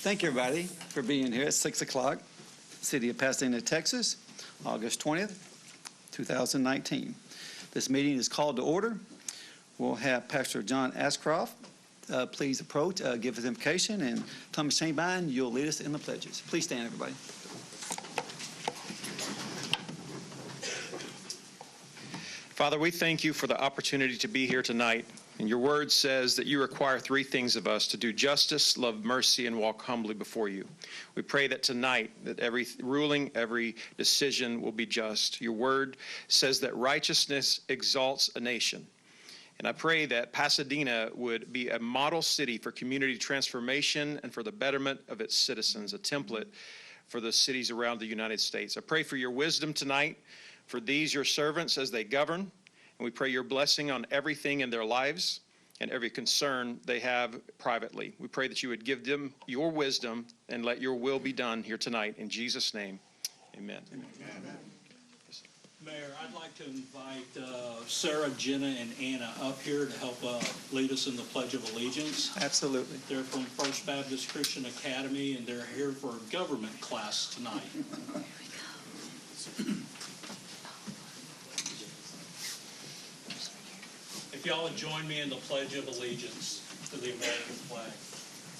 Thank you, everybody, for being here at 6 o'clock, City of Pasadena, Texas, August 20th, 2019. This meeting is called to order. We'll have Pastor John Ashcroft please approach, give his invocation, and Thomas Chainbind, you'll lead us in the pledges. Please stand, everybody. Father, we thank you for the opportunity to be here tonight. And your word says that you require three things of us: to do justice, love mercy, and walk humbly before you. We pray that tonight, that every ruling, every decision will be just. Your word says that righteousness exalts a nation. And I pray that Pasadena would be a model city for community transformation and for the betterment of its citizens, a template for the cities around the United States. I pray for your wisdom tonight for these, your servants, as they govern. And we pray your blessing on everything in their lives and every concern they have privately. We pray that you would give them your wisdom and let your will be done here tonight. In Jesus' name, amen. Amen. Mayor, I'd like to invite Sarah, Jenna, and Anna up here to help lead us in the Pledge of Allegiance. Absolutely. They're from First Baptist Christian Academy, and they're here for a government class tonight. If y'all would join me in the Pledge of Allegiance to the American flag.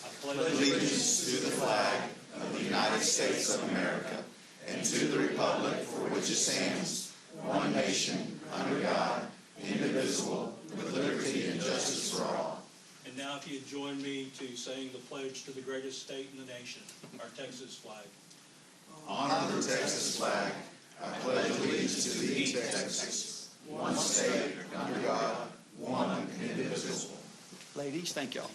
I pledge allegiance to the flag of the United States of America and to the republic for which it stands, one nation, under God, indivisible, with liberty and justice for all. And now if you'd join me to saying the pledge to the greatest state in the nation, our Texas flag. Honor the Texas flag. I pledge allegiance to thee, Texas, one state, under God, one and indivisible. Ladies, thank y'all.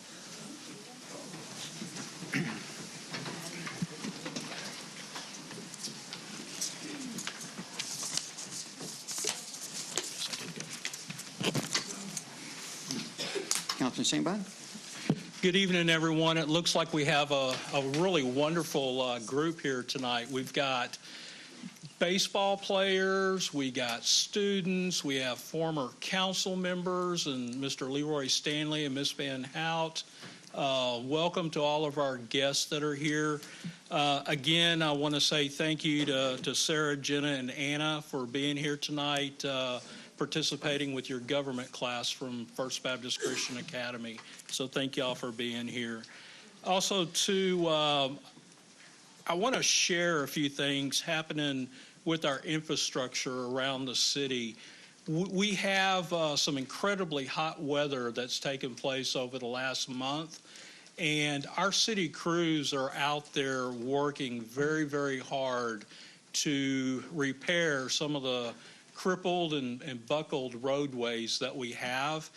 Councilman Chainbind. Good evening, everyone. It looks like we have a really wonderful group here tonight. We've got baseball players, we got students, we have former council members, and Mr. Leroy Stanley and Miss Van Hout. Welcome to all of our guests that are here. Again, I want to say thank you to Sarah, Jenna, and Anna for being here tonight, participating with your government class from First Baptist Christian Academy. So thank y'all for being here. Also, too, I want to share a few things happening with our infrastructure around the city. We have some incredibly hot weather that's taken place over the last month, and our city crews are out there working very, very hard to repair some of the crippled and buckled roadways that we have,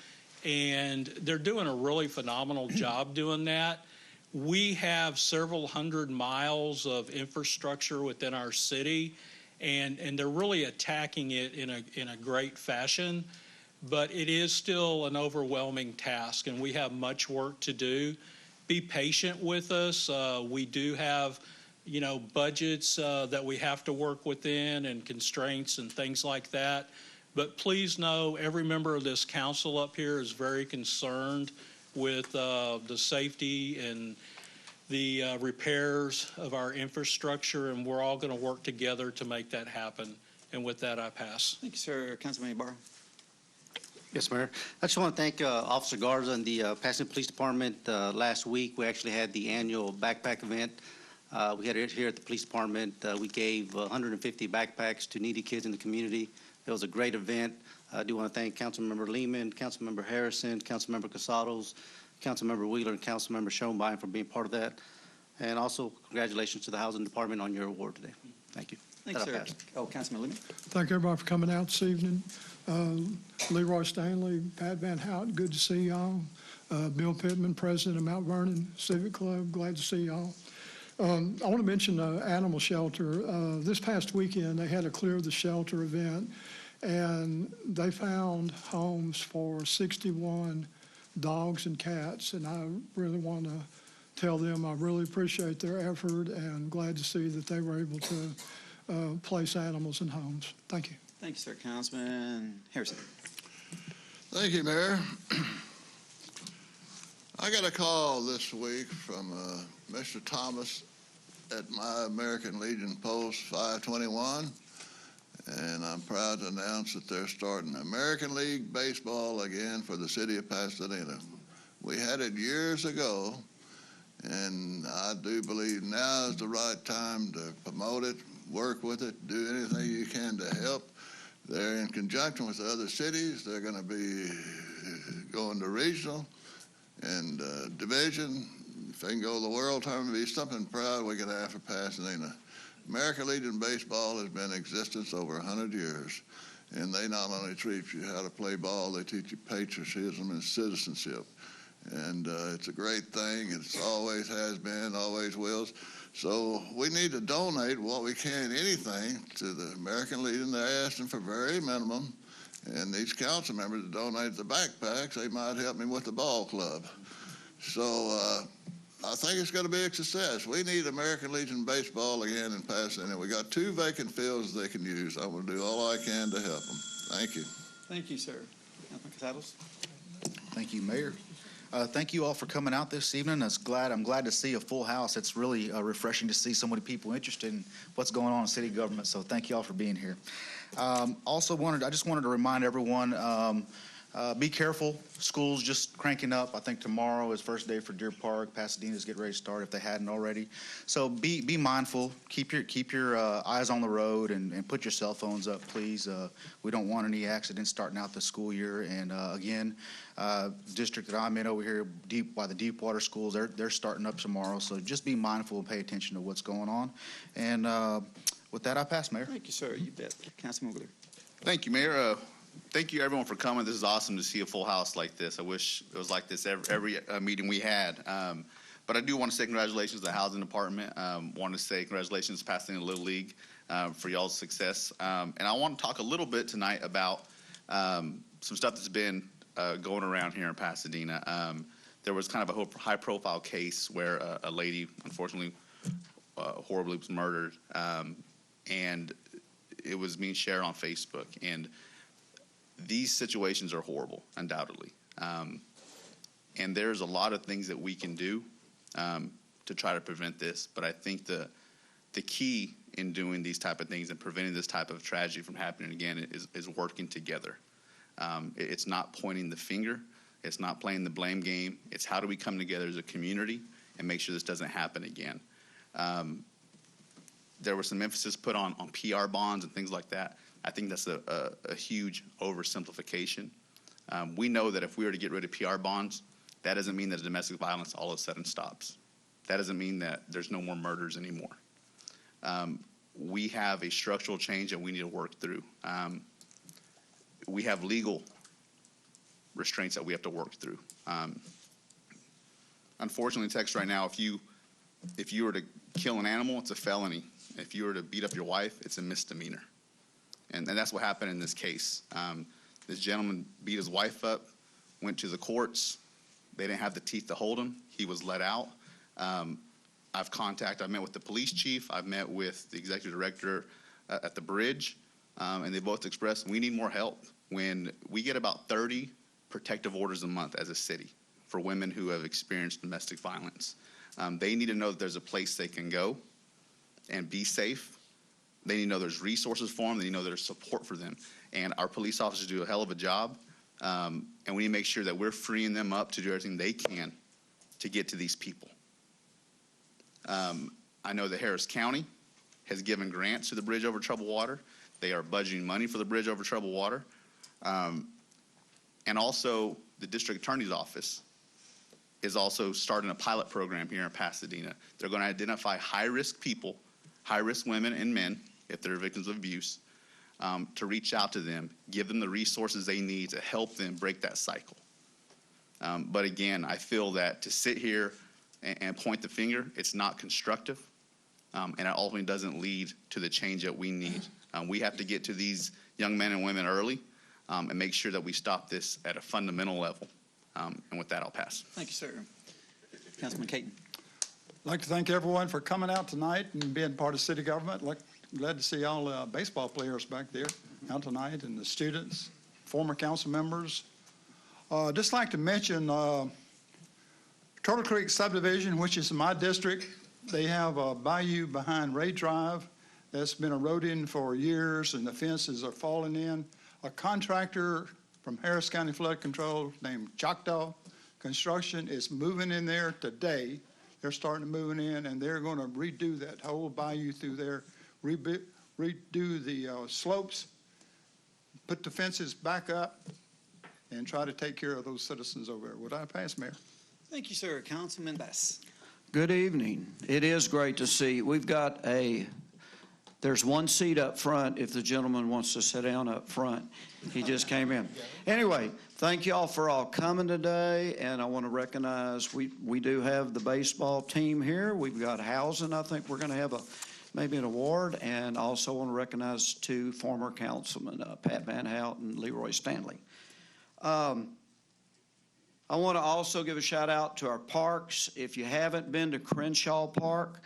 and they're doing a really phenomenal job doing that. We have several hundred miles of infrastructure within our city, and they're really attacking it in a great fashion. But it is still an overwhelming task, and we have much work to do. Be patient with us. We do have, budgets that we have to work within and constraints and things like that. But please know every member of this council up here is very concerned with the safety and the repairs of our infrastructure, and we're all going to work together to make that happen. And with that, I pass. Thank you, sir. Councilman Ibarra. Yes, Mayor. I just want to thank Officer Garza and the Pasadena Police Department. Last week, we actually had the annual backpack event. We had it here at the police department. We gave 150 backpacks to needy kids in the community. It was a great event. I do want to thank Councilmember Lehman, Councilmember Harrison, Councilmember Casados, Councilmember Wheeler, and Councilmember Schoenbein for being part of that. And also, congratulations to the Housing Department on your award today. Thank you. Thanks, sir. Councilman Lehman. Thank everybody for coming out this evening. Leroy Stanley, Pat Van Hout, good to see y'all. Bill Pittman, President of Mount Vernon Civic Club, glad to see y'all. I want to mention the animal shelter. This past weekend, they had a Clear the Shelter event, and they found homes for 61 dogs and cats, and I really want to tell them I really appreciate their effort and glad to see that they were able to place animals in homes. Thank you. Thank you, sir. Councilman Harrison. Thank you, Mayor. I got a call this week from Mr. Thomas at my American Legion Post 521, and I'm proud to announce that they're starting American League Baseball again for the city of Pasadena. We had it years ago, and I do believe now is the right time to promote it, work with it, do anything you can to help. They're in conjunction with the other cities. They're going to be going to regional and division. If they can go to the world tournament, be something proud we can have for Pasadena. American Legion Baseball has been in existence over 100 years, and they not only teach you how to play ball, they teach you patriotism and citizenship. And it's a great thing. It always has been, always will. So we need to donate what we can, anything, to the American Legion. They're asking for very minimum. And each council member to donate the backpacks, they might help me with the ball club. So I think it's going to be a success. We need American Legion Baseball again in Pasadena. We got 2 vacant fields they can use. I'm going to do all I can to help them. Thank you. Thank you, sir. Councilman Casados? Thank you, Mayor. Thank you all for coming out this evening. I'm glad to see a full house. It's really refreshing to see so many people interested in what's going on in city government. So thank you all for being here. I just wanted to remind everyone, be careful. School's just cranking up. I think tomorrow is first day for Deer Park. Pasadena's getting ready to start if they hadn't already. So be mindful. Keep your eyes on the road and put your cell phones up, please. We don't want any accidents starting out the school year. And again, district that I'm in over here, by the Deepwater schools, they're starting up tomorrow. So just be mindful and pay attention to what's going on. And with that, I pass, Mayor. Thank you, sir. You bet. Councilman Wheeler. Thank you, Mayor. Thank you, everyone, for coming. This is awesome to see a full house like this. I wish it was like this every meeting we had. But I do want to say congratulations to the Housing Department. Want to say congratulations to Pasadena Little League for y'all's success. And I want to talk a little bit tonight about some stuff that's been going around here in Pasadena. There was kind of a high-profile case where a lady, unfortunately, horribly was murdered, and it was being shared on Facebook. And these situations are horrible, undoubtedly. And there's a lot of things that we can do to try to prevent this. But I think the key in doing these type of things and preventing this type of tragedy from happening again is working together. It's not pointing the finger. It's not playing the blame game. It's how do we come together as a community and make sure this doesn't happen again. There was some emphasis put on PR bonds and things like that. I think that's a huge oversimplification. We know that if we were to get rid of PR bonds, that doesn't mean that domestic violence all of a sudden stops. That doesn't mean that there's no more murders anymore. We have a structural change that we need to work through. We have legal restraints that we have to work through. Unfortunately, in Texas right now, if you were to kill an animal, it's a felony. If you were to beat up your wife, it's a misdemeanor. And that's what happened in this case. This gentleman beat his wife up, went to the courts. They didn't have the teeth to hold him. He was let out. I've met with the police chief. I've met with the executive director at the bridge, and they both expressed we need more help. When we get about 30 protective orders a month as a city for women who have experienced domestic violence, they need to know that there's a place they can go and be safe. They need to know there's resources for them. They need to know there's support for them. And our police officers do a hell of a job. And we need to make sure that we're freeing them up to do everything they can to get to these people. I know that Harris County has given grants to the Bridge Over Troubled Water. They are budgeting money for the Bridge Over Troubled Water. And also the district attorney's office is also starting a pilot program here in Pasadena. They're going to identify high-risk people, high-risk women and men, if they're victims of abuse, to reach out to them, give them the resources they need to help them break that cycle. But again, I feel that to sit here and point the finger, it's not constructive, and it ultimately doesn't lead to the change that we need. We have to get to these young men and women early and make sure that we stop this at a fundamental level. And with that, I'll pass. Thank you, sir. Councilman Caton. I'd like to thank everyone for coming out tonight and being part of city government. Glad to see all the baseball players back there out tonight and the students, former council members. Just like to mention Turtle Creek subdivision, which is my district, they have a bayou behind Ray Drive that's been eroding for years, and the fences are falling in. A contractor from Harris County Flood Control named Choctaw Construction is moving in there today. They're starting to move in, and they're going to redo that whole bayou through there, redo the slopes, put the fences back up, and try to take care of those citizens over there. Would I pass, Mayor? Thank you, sir. Councilman Bass. Good evening. It is great to see. There's one seat up front if the gentleman wants to sit down up front. He just came in. Anyway, thank you all for all coming today, and I want to recognize we do have the baseball team here. We've got housing. I think we're going to have maybe an award, and also want to recognize two former councilmen, Pat Van Hout and Leroy Stanley. I want to also give a shout out to our parks. If you haven't been to Crenshaw Park,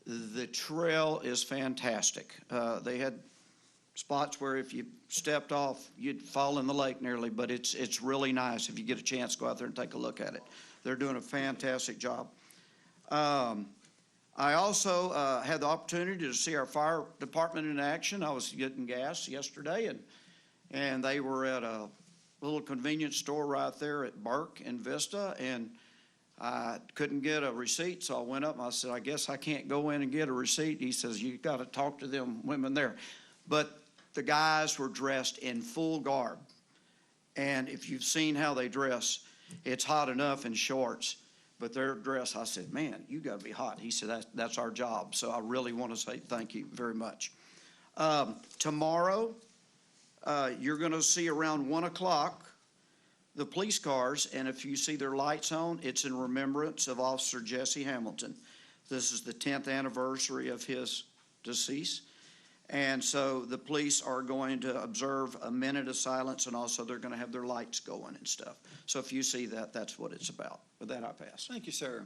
the trail is fantastic. They had spots where if you stepped off, you'd fall in the lake nearly, but it's really nice. If you get a chance, go out there and take a look at it. They're doing a fantastic job. I also had the opportunity to see our fire department in action. I was getting gas yesterday, and they were at a little convenience store right there at Burke and Vista, and I couldn't get a receipt, so I went up and I said, I guess I can't go in and get a receipt. He says, you got to talk to them women there. But the guys were dressed in full garb, and if you've seen how they dress, it's hot enough in shorts, but their dress, I said, man, you got to be hot. He said, that's our job, so I really want to say thank you very much. Tomorrow, you're going to see around 1 o'clock the police cars, and if you see their lights on, it's in remembrance of Officer Jesse Hamilton. This is the 10th anniversary of his decease, and so the police are going to observe a minute of silence, and also they're going to have their lights going and stuff. So if you see that, that's what it's about. With that, I pass. Thank you, sir.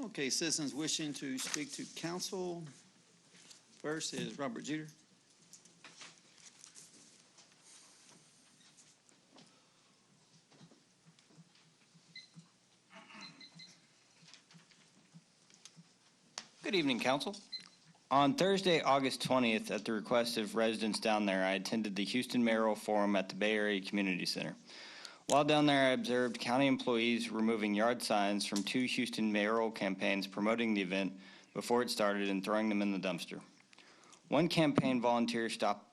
Okay, citizens wishing to speak to council. First is Robert Jeter. Good evening, Council. On Thursday, August 20th, at the request of residents down there, I attended the Houston Mayoral Forum at the Bay Area Community Center. While down there, I observed county employees removing yard signs from 2 Houston mayoral campaigns promoting the event before it started and throwing them in the dumpster. One campaign volunteer stopped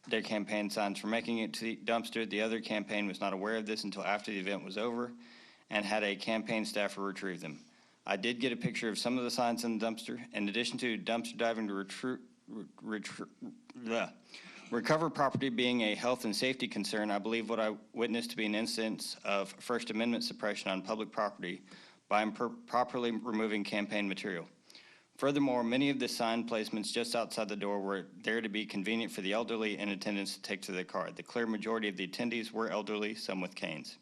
their campaign signs from making it to the dumpster. The other campaign was not aware of this until after the event was over and had a campaign staffer retrieve them. I did get a picture of some of the signs in the dumpster. In addition to dumpster diving to recover property being a health and safety concern, I believe what I witnessed to be an instance of First Amendment suppression on public property by improperly removing campaign material. Furthermore, many of the sign placements just outside the door were there to be convenient for the elderly in attendance to take to their car. The clear majority of the attendees were elderly, some with canes.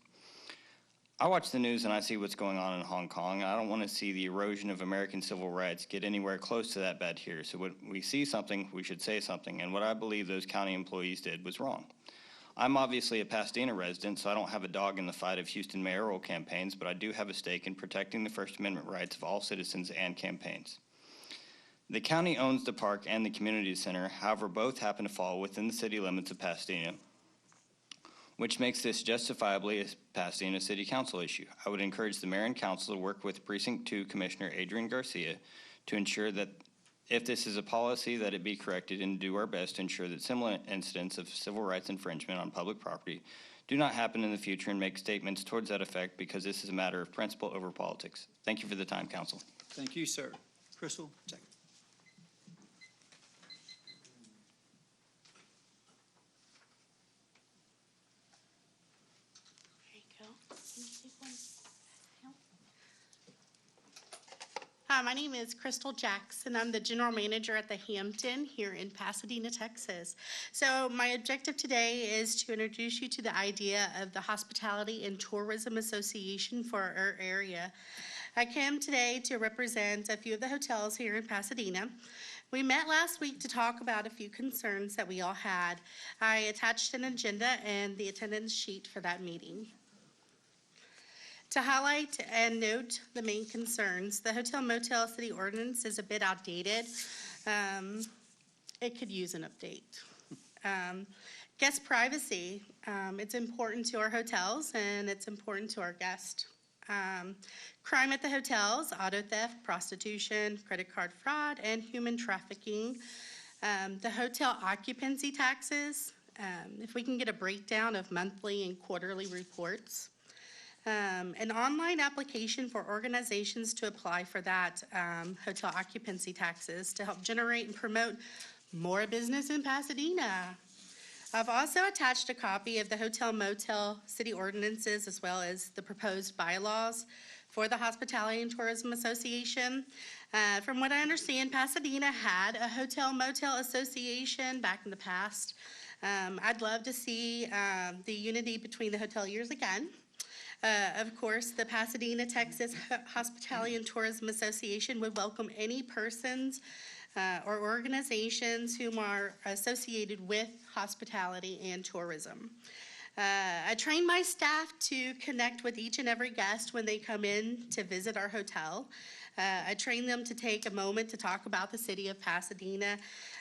I watch the news and I see what's going on in Hong Kong. I don't want to see the erosion of American civil rights get anywhere close to that bad here. So when we see something, we should say something. And what I believe those county employees did was wrong. I'm obviously a Pasadena resident, so I don't have a dog in the fight of Houston mayoral campaigns, but I do have a stake in protecting the First Amendment rights of all citizens and campaigns. The county owns the park and the community center. However, both happen to fall within the city limits of Pasadena, which makes this justifiably a Pasadena City Council issue. I would encourage the mayor and council to work with Precinct 2 Commissioner Adrian Garcia to ensure that if this is a policy, that it be corrected, and do our best to ensure that similar incidents of civil rights infringement on public property do not happen in the future, and make statements towards that effect, because this is a matter of principle over politics. Thank you for the time, council. Thank you, sir. Crystal, second. Hi, my name is Crystal Jackson. I'm the general manager at the Hampton here in Pasadena, Texas. So my objective today is to introduce you to the idea of the Hospitality and Tourism Association for our area. I came today to represent a few of the hotels here in Pasadena. We met last week to talk about a few concerns that we all had. I attached an agenda and the attendance sheet for that meeting. To highlight and note the main concerns, the hotel motel city ordinance is a bit outdated. It could use an update. Guest privacy, it's important to our hotels and it's important to our guests. Crime at the hotels, auto theft, prostitution, credit card fraud, and human trafficking. The hotel occupancy taxes, if we can get a breakdown of monthly and quarterly reports. An online application for organizations to apply for that hotel occupancy taxes to help generate and promote more business in Pasadena. I've also attached a copy of the hotel motel city ordinances as well as the proposed bylaws for the Hospitality and Tourism Association. From what I understand, Pasadena had a hotel motel association back in the past. I'd love to see the unity between the hoteliers again. Of course, the Pasadena, Texas Hospitality and Tourism Association would welcome any persons or organizations whom are associated with hospitality and tourism. I train my staff to connect with each and every guest when they come in to visit our hotel. I train them to take a moment to talk about the city of Pasadena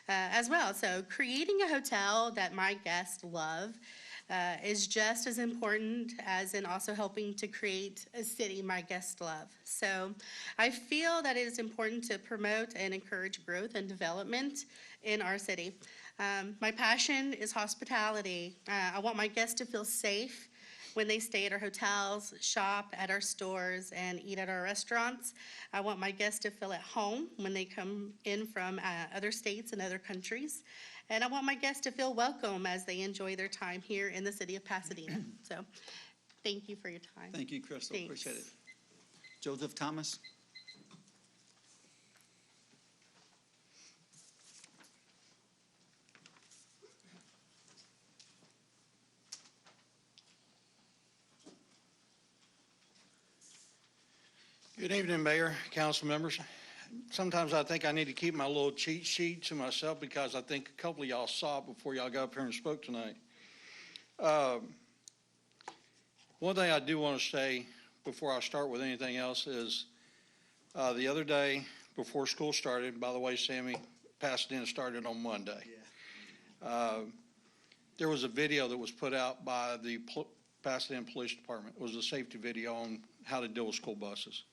as well. So creating a hotel that my guests love is just as important as in also helping to create a city my guests love. So I feel that it is important to promote and encourage growth and development in our city. My passion is hospitality. I want my guests to feel safe when they stay at our hotels, shop at our stores, and eat at our restaurants. I want my guests to feel at home when they come in from other states and other countries. And I want my guests to feel welcome as they enjoy their time here in the city of Pasadena. So, thank you for your time. Thank you, Crystal. Thanks. Appreciate it. Joseph Thomas. Good evening, Mayor, council members. Sometimes I think I need to keep my little cheat sheet to myself because I think a couple of y'all saw it before y'all got up here and spoke tonight. One thing I do want to say before I start with anything else is the other day before school started, by the way, Sammy, Pasadena started on Monday. There was a video that was put out by the Pasadena Police Department. It was a safety video on how to deal with school buses.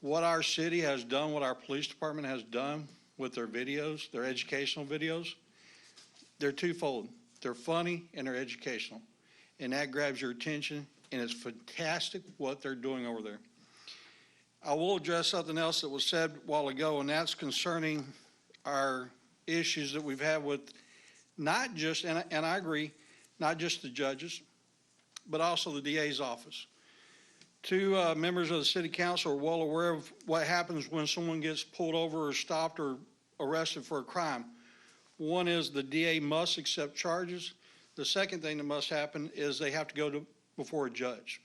What our city has done, what our police department has done with their videos, their educational videos, they're twofold. They're funny and they're educational. And that grabs your attention, and it's fantastic what they're doing over there. I will address something else that was said a while ago, and that's concerning our issues that we've had with not just, and I agree, not just the judges, but also the DA's office. Two members of the city council are well aware of what happens when someone gets pulled over or stopped or arrested for a crime. One is the DA must accept charges. The second thing that must happen is they have to go before a judge.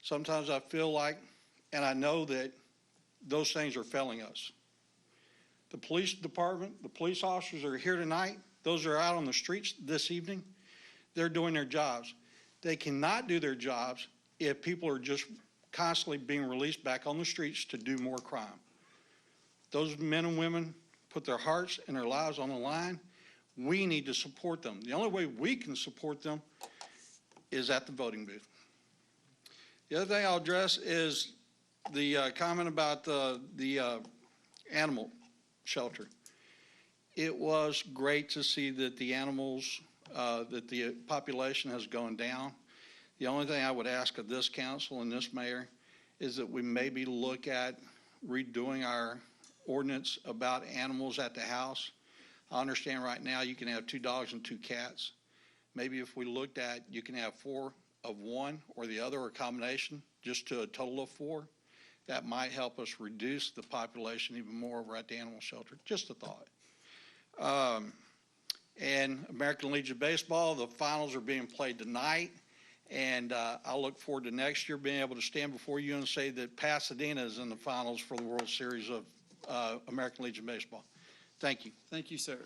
Sometimes I feel like, and I know that those things are failing us. The police department, the police officers are here tonight. Those are out on the streets this evening. They're doing their jobs. They cannot do their jobs if people are just constantly being released back on the streets to do more crime. Those men and women put their hearts and their lives on the line. We need to support them. The only way we can support them is at the voting booth. The other thing I'll address is the comment about the animal shelter. It was great to see that the animals, that the population has gone down. The only thing I would ask of this council and this mayor is that we maybe look at redoing our ordinance about animals at the house. I understand right now you can have 2 dogs and 2 cats. Maybe if we looked at, you can have 4 of one or the other or a combination, just to a total of 4. That might help us reduce the population even more over at the animal shelter. Just a thought. And American Legion Baseball, the finals are being played tonight. And I look forward to next year being able to stand before you and say that Pasadena is in the finals for the World Series of American Legion Baseball. Thank you. Thank you, sir.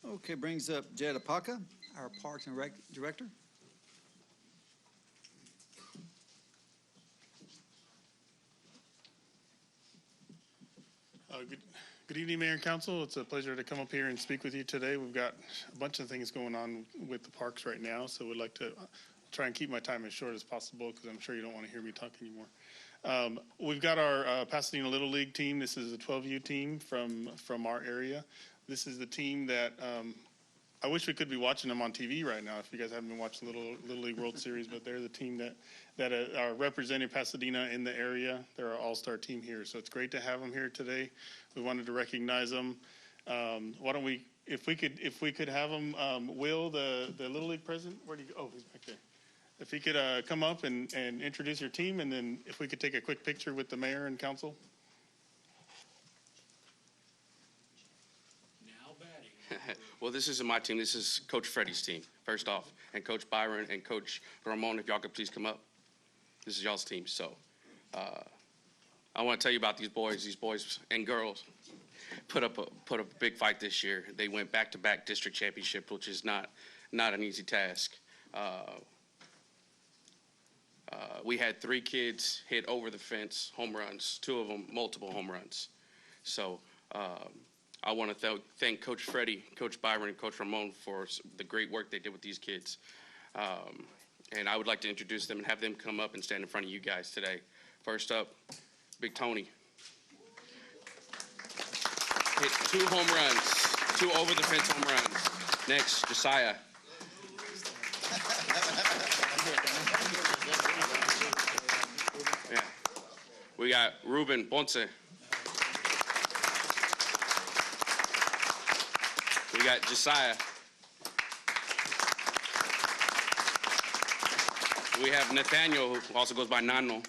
Okay, brings up Jed Apaka, our Parks and Rec Director. Good evening, Mayor and Council. It's a pleasure to come up here and speak with you today. We've got a bunch of things going on with the parks right now, so we'd like to try and keep my time as short as possible because I'm sure you don't want to hear me talk anymore. We've got our Pasadena Little League team. This is a 12U team from our area. This is the team that I wish we could be watching them on TV right now if you guys haven't been watching Little League World Series, but they're the team that are representing Pasadena in the area. They're our all-star team here, so it's great to have them here today. We wanted to recognize them. Why don't we, if we could have them, Will, the Little League president, where do you go? Oh, he's back there. If he could come up and introduce your team, and then if we could take a quick picture with the mayor and council. Well, this isn't my team. This is Coach Freddie's team, first off, and Coach Byron and Coach Ramon, if y'all could please come up. This is y'all's team. So I want to tell you about these boys and girls put up a big fight this year. They went back-to-back district championship, which is not an easy task. We had 3 kids hit over the fence, home runs, 2 of them multiple home runs. So I want to thank Coach Freddie, Coach Byron, and Coach Ramon for the great work they did with these kids. And I would like to introduce them and have them come up and stand in front of you guys today. First up, Big Tony. Hit 2 home runs, 2 over-the-fence home runs. Next, Josiah. Yeah. We got Ruben Ponce. We got Josiah. We have Nathaniel, who also goes by Nano.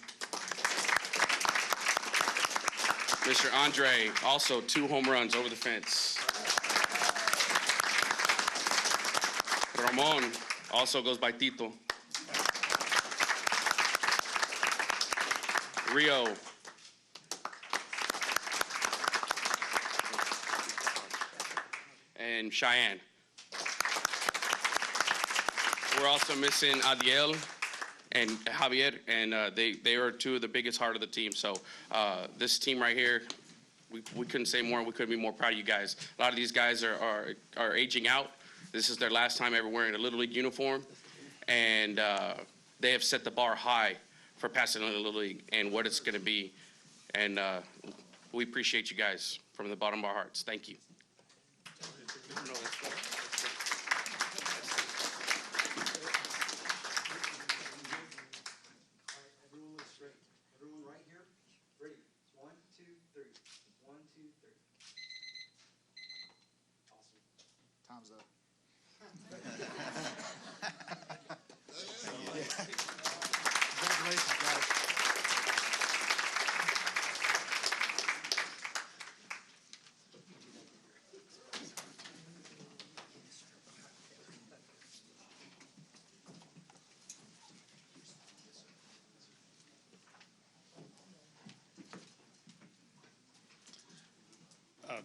Mr. Andre, also 2 home runs over the fence. Ramon also goes by Tito. Rio. And Cheyenne. We're also missing Adiel and Javier, and they are 2 of the biggest heart of the team. So this team right here, we couldn't say more. We couldn't be more proud of you guys. A lot of these guys are aging out. This is their last time ever wearing a Little League uniform, and they have set the bar high for Pasadena Little League and what it's going to be. And we appreciate you guys from the bottom of our hearts. Thank you. Everyone right here? Ready? 1, 2, 3. 1, 2, 3. Awesome. Time's up. Congratulations, guys.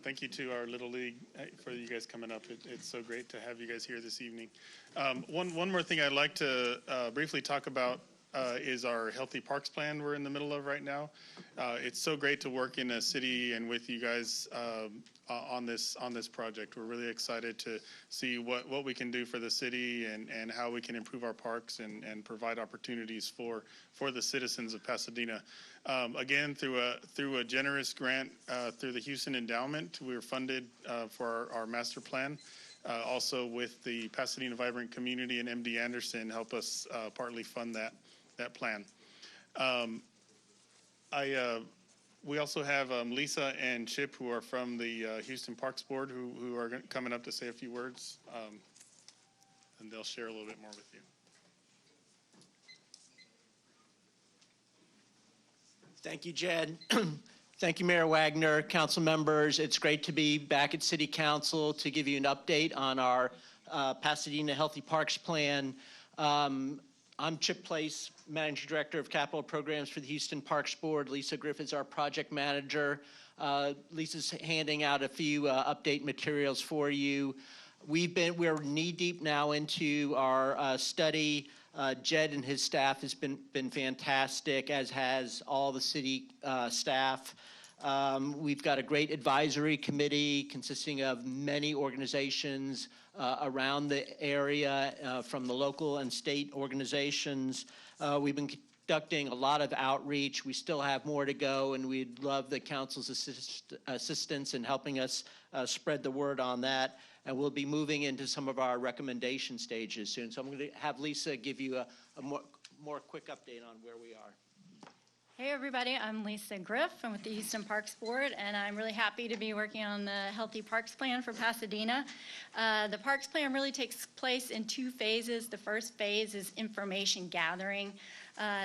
Thank you to our Little League for you guys coming up. It's so great to have you guys here this evening. One more thing I'd like to briefly talk about is our Healthy Parks Plan we're in the middle of right now. It's so great to work in a city and with you guys on this project. We're really excited to see what we can do for the city and how we can improve our parks and provide opportunities for the citizens of Pasadena. Again, through a generous grant through the Houston Endowment, we were funded for our master plan. Also with the Pasadena Vibrant Community and MD Anderson help us partly fund that plan. We also have Lisa and Chip, who are from the Houston Parks Board, who are coming up to say a few words, and they'll share a little bit more with you. Thank you, Jed. Thank you, Mayor Wagner, council members. It's great to be back at City Council to give you an update on our Pasadena Healthy Parks Plan. I'm Chip Place, Managing Director of Capital Programs for the Houston Parks Board. Lisa Griffith's our project manager. Lisa's handing out a few update materials for you. We're knee-deep now into our study. Jed and his staff has been fantastic, as has all the city staff. We've got a great advisory committee consisting of many organizations around the area, from the local and state organizations. We've been conducting a lot of outreach. We still have more to go, and we'd love the council's assistance in helping us spread the word on that. And we'll be moving into some of our recommendation stages soon. So I'm going to have Lisa give you a more quick update on where we are. Hey everybody, I'm Lisa Griff. I'm with the Houston Parks Board, and I'm really happy to be working on the Healthy Parks Plan for Pasadena. The Parks Plan really takes place in 2 phases. The first phase is information gathering.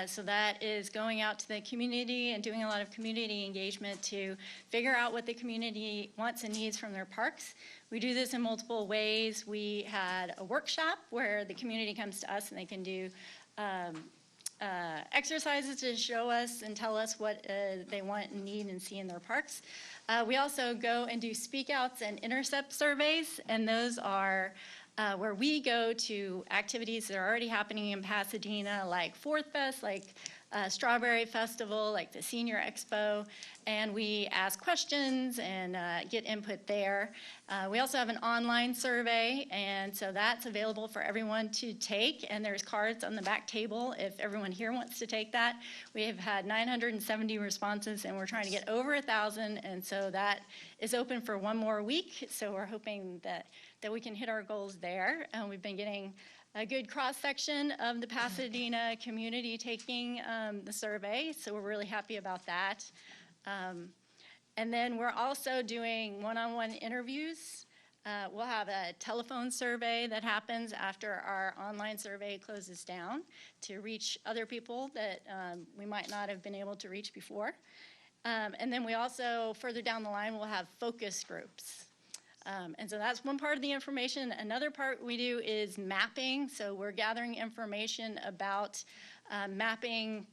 So that is going out to the community and doing a lot of community engagement to figure out what the community wants and needs from their parks. We do this in multiple ways. We had a workshop where the community comes to us and they can do exercises to show us and tell us what they want and need and see in their parks. We also go and do speak outs and intercept surveys, and those are where we go to activities that are already happening in Pasadena, like Fourth Fest, like Strawberry Festival, like the Senior Expo, and we ask questions and get input there. We also have an online survey, and so that's available for everyone to take, and there's cards on the back table if everyone here wants to take that. We have had 970 responses, and we're trying to get over 1,000, and so that is open for 1 more week, so we're hoping that we can hit our goals there. We've been getting a good cross-section of the Pasadena community taking the survey, so we're really happy about that. And then we're also doing one-on-one interviews. We'll have a telephone survey that happens after our online survey closes down to reach other people that we might not have been able to reach before. And then we also, further down the line, we'll have focus groups. And so that's one part of the information. Another part we do is mapping. So we're gathering information about mapping.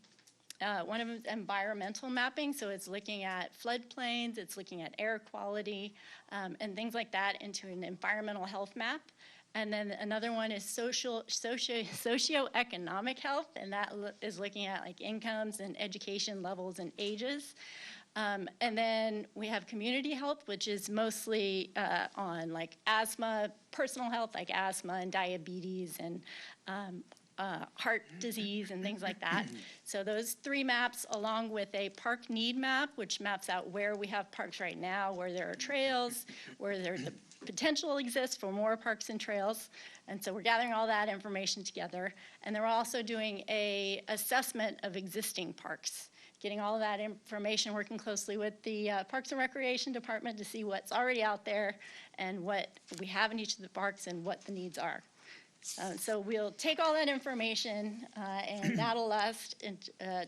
One of them is environmental mapping. So it's looking at floodplains, it's looking at air quality, and things like that into an environmental health map. And then another one is socioeconomic health, and that is looking at like incomes and education levels and ages. And then we have community health, which is mostly on like asthma, personal health like asthma and diabetes and heart disease and things like that. So those 3 maps, along with a park need map, which maps out where we have parks right now, where there are trails, where the potential exists for more parks and trails. And so we're gathering all that information together. And then we're also doing an assessment of existing parks, getting all of that information, working closely with the Parks and Recreation Department to see what's already out there and what we have in each of the parks and what the needs are. So we'll take all that information and that'll last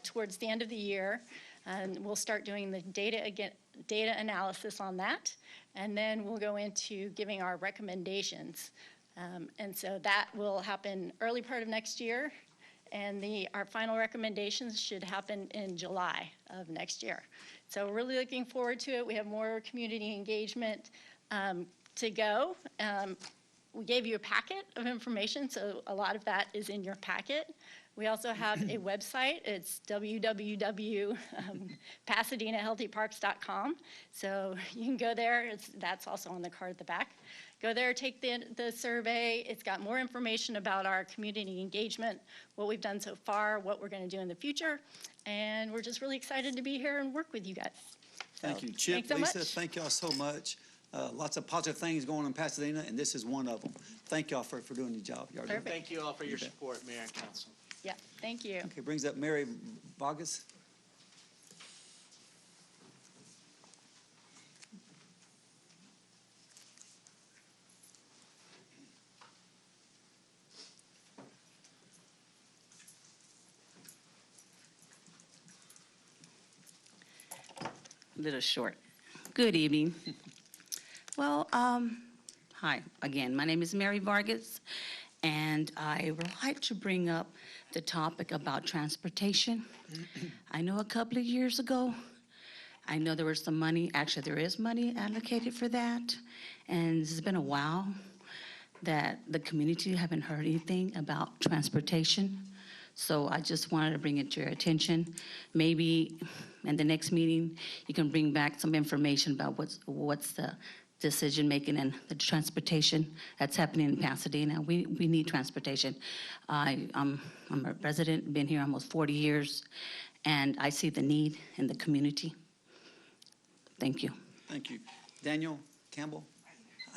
towards the end of the year. And we'll start doing the data analysis on that. And then we'll go into giving our recommendations. And so that will happen early part of next year. And our final recommendations should happen in July of next year. So we're really looking forward to it. We have more community engagement to go. We gave you a packet of information, so a lot of that is in your packet. We also have a website. It's www.pasadenahealthyparks.com. So you can go there. That's also on the card at the back. Go there, take the survey. It's got more information about our community engagement, what we've done so far, what we're going to do in the future. And we're just really excited to be here and work with you guys. Thank you, Chip, thanks so Lisa. much. Thank y'all so much. Lots of positive things going on in Pasadena, and this is one of them. Thank y'all for doing your job. Y'all Perfect. Thank you all for your support, Mayor and Council. Yeah, thank you. Okay, brings up Mary Vargas. A little short. Good evening. Well, hi again. My name is Mary Vargas, and I would like to bring up the topic about transportation. I know a couple of years ago, I know there was some money, actually there is money allocated for that, and it's been a while that the community haven't heard anything about transportation. So I just wanted to bring it to your attention. Maybe in the next meeting, you can bring back some information about what's the decision-making and the transportation that's happening in Pasadena. We need transportation. I'm a resident, been here almost 40 years, and I see the need in the community. Thank you. Thank you. Daniel Campbell?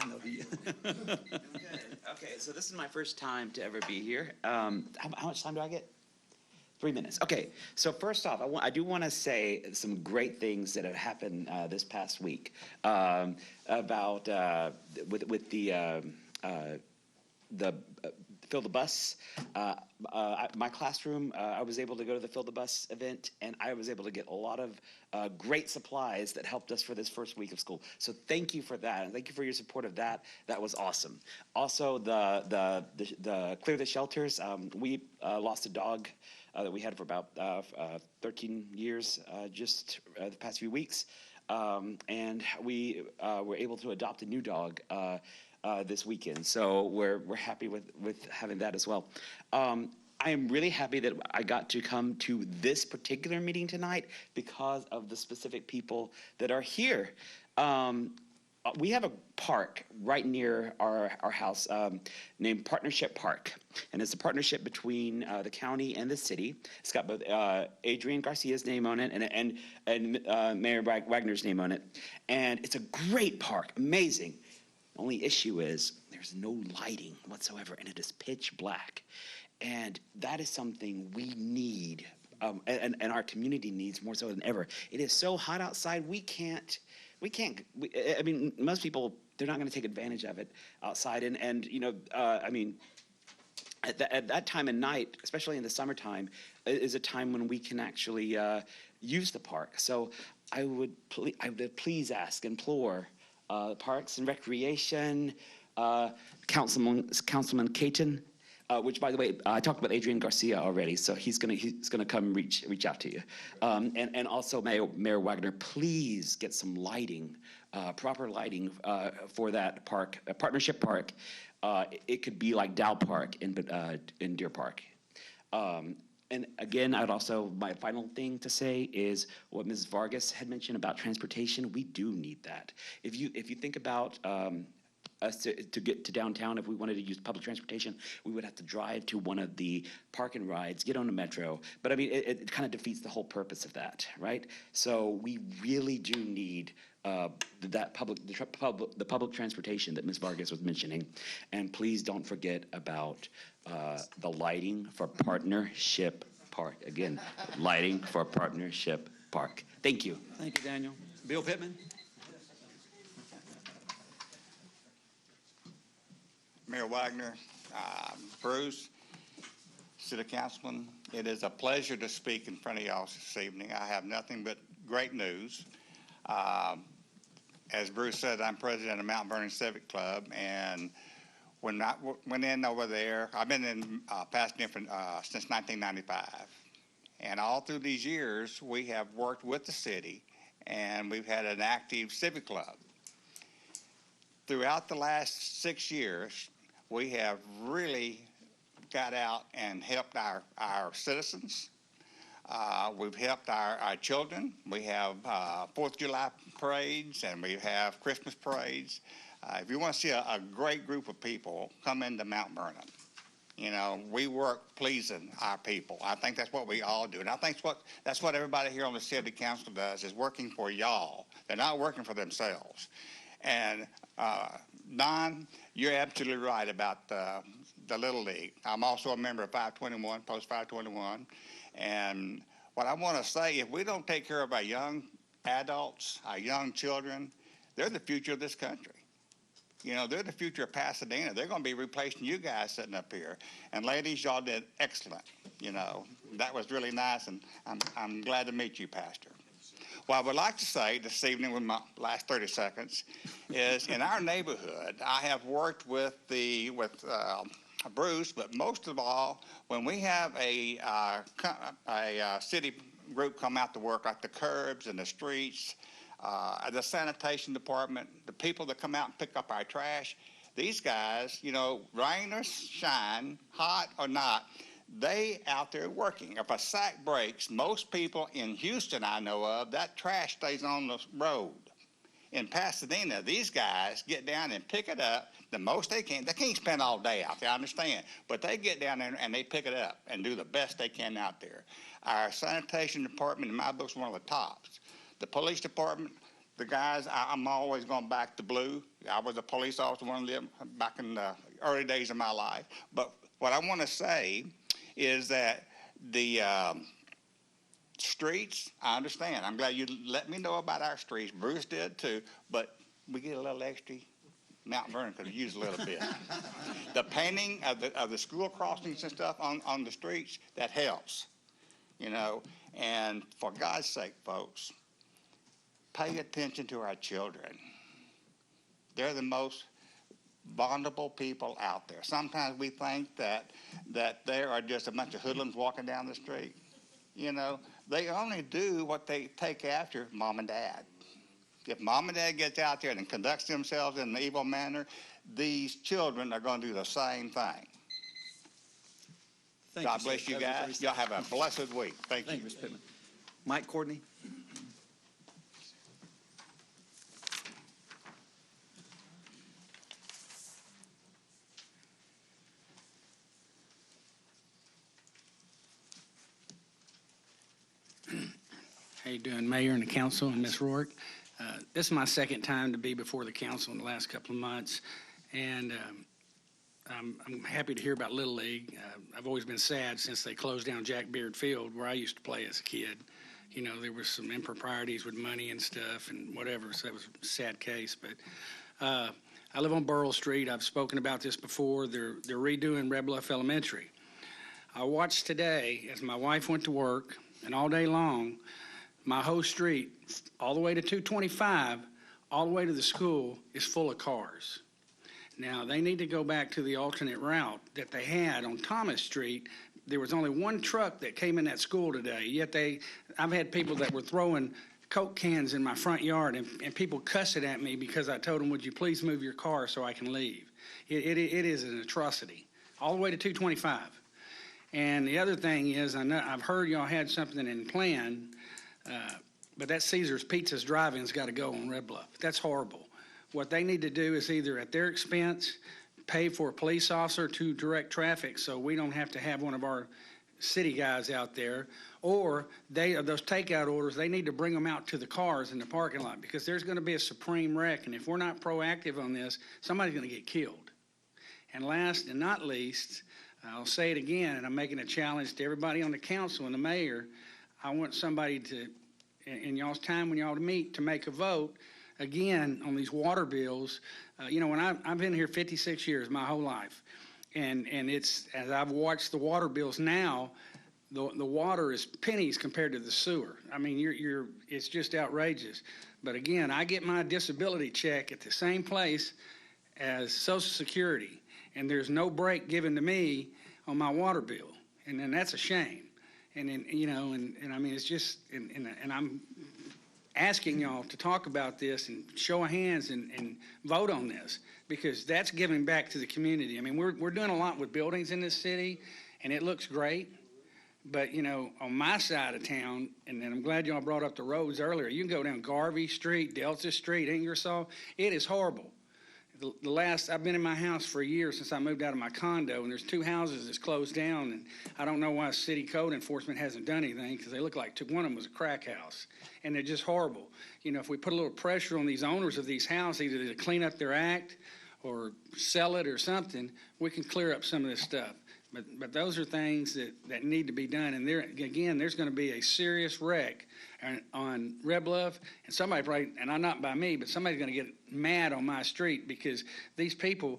I know you. Okay, so this is my first time to ever be here. How much time do I get? 3 minutes. Okay, so first off, I do want to say some great things that have happened this past week about with the Fill the Bus. My classroom, I was able to go to the Fill the Bus event, and I was able to get a lot of great supplies that helped us for this first week of school. So thank you for that, and thank you for your support of that. That was awesome. Also, the Clear the Shelters. We lost a dog that we had for about 13 years just the past few weeks, and we were able to adopt a new dog this weekend. So we're happy with having that as well. I am really happy that I got to come to this particular meeting tonight because of the specific people that are here. We have a park right near our house named Partnership Park, and it's a partnership between the county and the city. It's got both Adrian Garcia's name on it and Mayor Wagner's name on it, and it's a great park, amazing. The only issue is there's no lighting whatsoever, and it is pitch black. And that is something we need, and our community needs more so than ever. It is so hot outside, I mean, most people, they're not going to take advantage of it outside. And you know, I mean, at that time of night, especially in the summertime, is a time when we can actually use the park. So I would please implore Parks and Recreation, Councilman Caton, which, by the way, I talked about Adrian Garcia already, so he's gonna come reach out to you, and also Mayor Wagner, please get some lighting, proper lighting for that park, Partnership Park. It could be like Dow Park in Deer Park. And again, my final thing to say is what Mrs. Vargas had mentioned about transportation. We do need that. If you think about us to get to downtown, if we wanted to use public transportation, we would have to drive to one of the park and rides, get on a metro. But I mean, it kind of defeats the whole purpose of that, right? So we really do need the public transportation that Ms. Vargas was mentioning. And please don't forget about the lighting for Partnership Park. Again, lighting for Partnership Park. Thank you. Thank you, Daniel. Bill Pittman? Mayor Wagner, Bruce, City Councilman, it is a pleasure to speak in front of y'all this evening. I have nothing but great news. As Bruce said, I'm president of Mount Vernon Civic Club, and when I went in over there, I've been in Pasadena since 1995. And all through these years, we have worked with the city, and we've had an active civic club. Throughout the last 6 years, we have really got out and helped our citizens. We've helped our children. We have 4th of July parades, and we have Christmas parades. If you want to see a great group of people, come into Mount Vernon. You know, we work pleasing our people. I think that's what we all do. And I think that's what everybody here on the city council does, is working for y'all. They're not working for themselves. And Don, you're absolutely right about the Little League. I'm also a member of 521, Post 521. And what I want to say, if we don't take care of our young adults, our young children, they're the future of this country. You know, they're the future of Pasadena. They're going to be replacing you guys sitting up here. And ladies, y'all did excellent. You know, that was really nice, and I'm glad to meet you, Pastor. What I would like to say this evening with my last 30 seconds is in our neighborhood, I have worked with Bruce, but most of all, when we have a city group come out to work, like the curbs and the streets, the sanitation department, the people that come out and pick up our trash, these guys, you know, rain or shine, hot or not, They out there working. If a sack breaks, most people in Houston I know of, that trash stays on the road. In Pasadena, these guys get down and pick it up the most they can. They can't spend all day out there, I understand, but they get down there and they pick it up and do the best they can out there. Our sanitation department, in my book, is one of the tops. The police department, the guys, I'm always going back to blue. I was a police officer, one of them, back in the early days of my life. But what I want to say is that the streets, I understand. I'm glad you let me know about our streets. Bruce did too, but we get a little extra. Mount Vernon could have used a little bit. The painting of the school crossings and stuff on the streets, that helps, you know. And for God's sake, folks, pay attention to our children. They're the most vulnerable people out there. Sometimes we think that there are just a bunch of hoodlums walking down the street. You know, they only do what they take after mom and dad. If mom and dad gets out there and conducts themselves in an evil manner, these children are going to do the same thing. God bless you guys. Y'all have a blessed week. Thank you. Mr. Pittman. Mike Courtney. How you doing, Mayor and the council and Ms. Rourke? This is my second time to be before the council in the last couple of months, and I'm happy to hear about Little League. I've always been sad since they closed down Jack Beard Field, where I used to play as a kid. You know, there was some improprieties with money and stuff and whatever, so that was a sad case. But I live on Burrell Street. I've spoken about this before. They're redoing Red Bluff Elementary. I watched today as my wife went to work, and all day long, my whole street, all the way to 225, all the way to the school, is full of cars. Now, they need to go back to the alternate route that they had on Thomas Street. There was only one truck that came in that school today, yet I've had people that were throwing Coke cans in my front yard, and people cussing at me because I told them, would you please move your car so I can leave? It is an atrocity, all the way to 225. And the other thing is, I've heard y'all had something in plan, but that Caesar's Pizza's drive-in's got to go on Red Bluff. That's horrible. What they need to do is either at their expense pay for a police officer to direct traffic so we don't have to have one of our city guys out there, or those takeout orders, they need to bring them out to the cars in the parking lot, because there's going to be a supreme wreck, and if we're not proactive on this, somebody's going to get killed. And last and not least, I'll say it again, and I'm making a challenge to everybody on the council and the mayor. I want somebody to, in y'all's time when y'all meet, to make a vote again on these water bills. You know, when I've been here 56 years, my whole life, and it's, as I've watched the water bills now, the water is pennies compared to the sewer. I mean, it's just outrageous. But again, I get my disability check at the same place as Social Security, and there's no break given to me on my water bill, and then that's a shame. And then, you know, and I mean, it's just, and I'm asking y'all to talk about this and show of hands and vote on this, because that's giving back to the community. I mean, we're doing a lot with buildings in this city, and it looks great. But, you know, on my side of town, and I'm glad y'all brought up the roads earlier, you can go down Garvey Street, Delta Street, Ingersoll. It is horrible. I've been in my house for a year since I moved out of my condo, and there's 2 houses that's closed down, and I don't know why city code enforcement hasn't done anything, because they look like one of them was a crack house, and they're just horrible. You know, if we put a little pressure on these owners of these houses, either to clean up their act or sell it or something, we can clear up some of this stuff. But those are things that need to be done, and there's going to be a serious wreck on Red Bluff, and somebody probably, and not by me, but somebody's going to get mad on my street, because these people,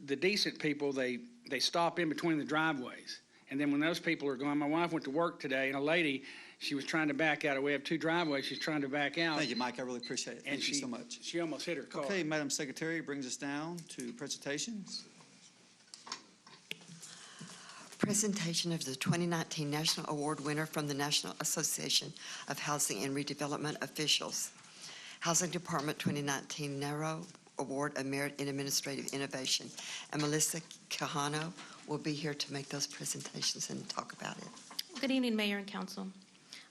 the decent people, they stop in between the driveways, and then when those people are gone, my wife went to work today, and a lady, she was trying to back out. We have 2 driveways. She's trying to back out. Thank you, Mike. I really appreciate it. Thank you so much. She almost hit her car. Okay, Madam Secretary, brings us down to presentations. Presentation of the 2019 National Award winner from the National Association of Housing and Redevelopment Officials. Housing Department 2019 Narrow Award of Merit in Administrative Innovation, and Melissa Quijano will be here to make those presentations and talk about it. Good evening, Mayor and Council.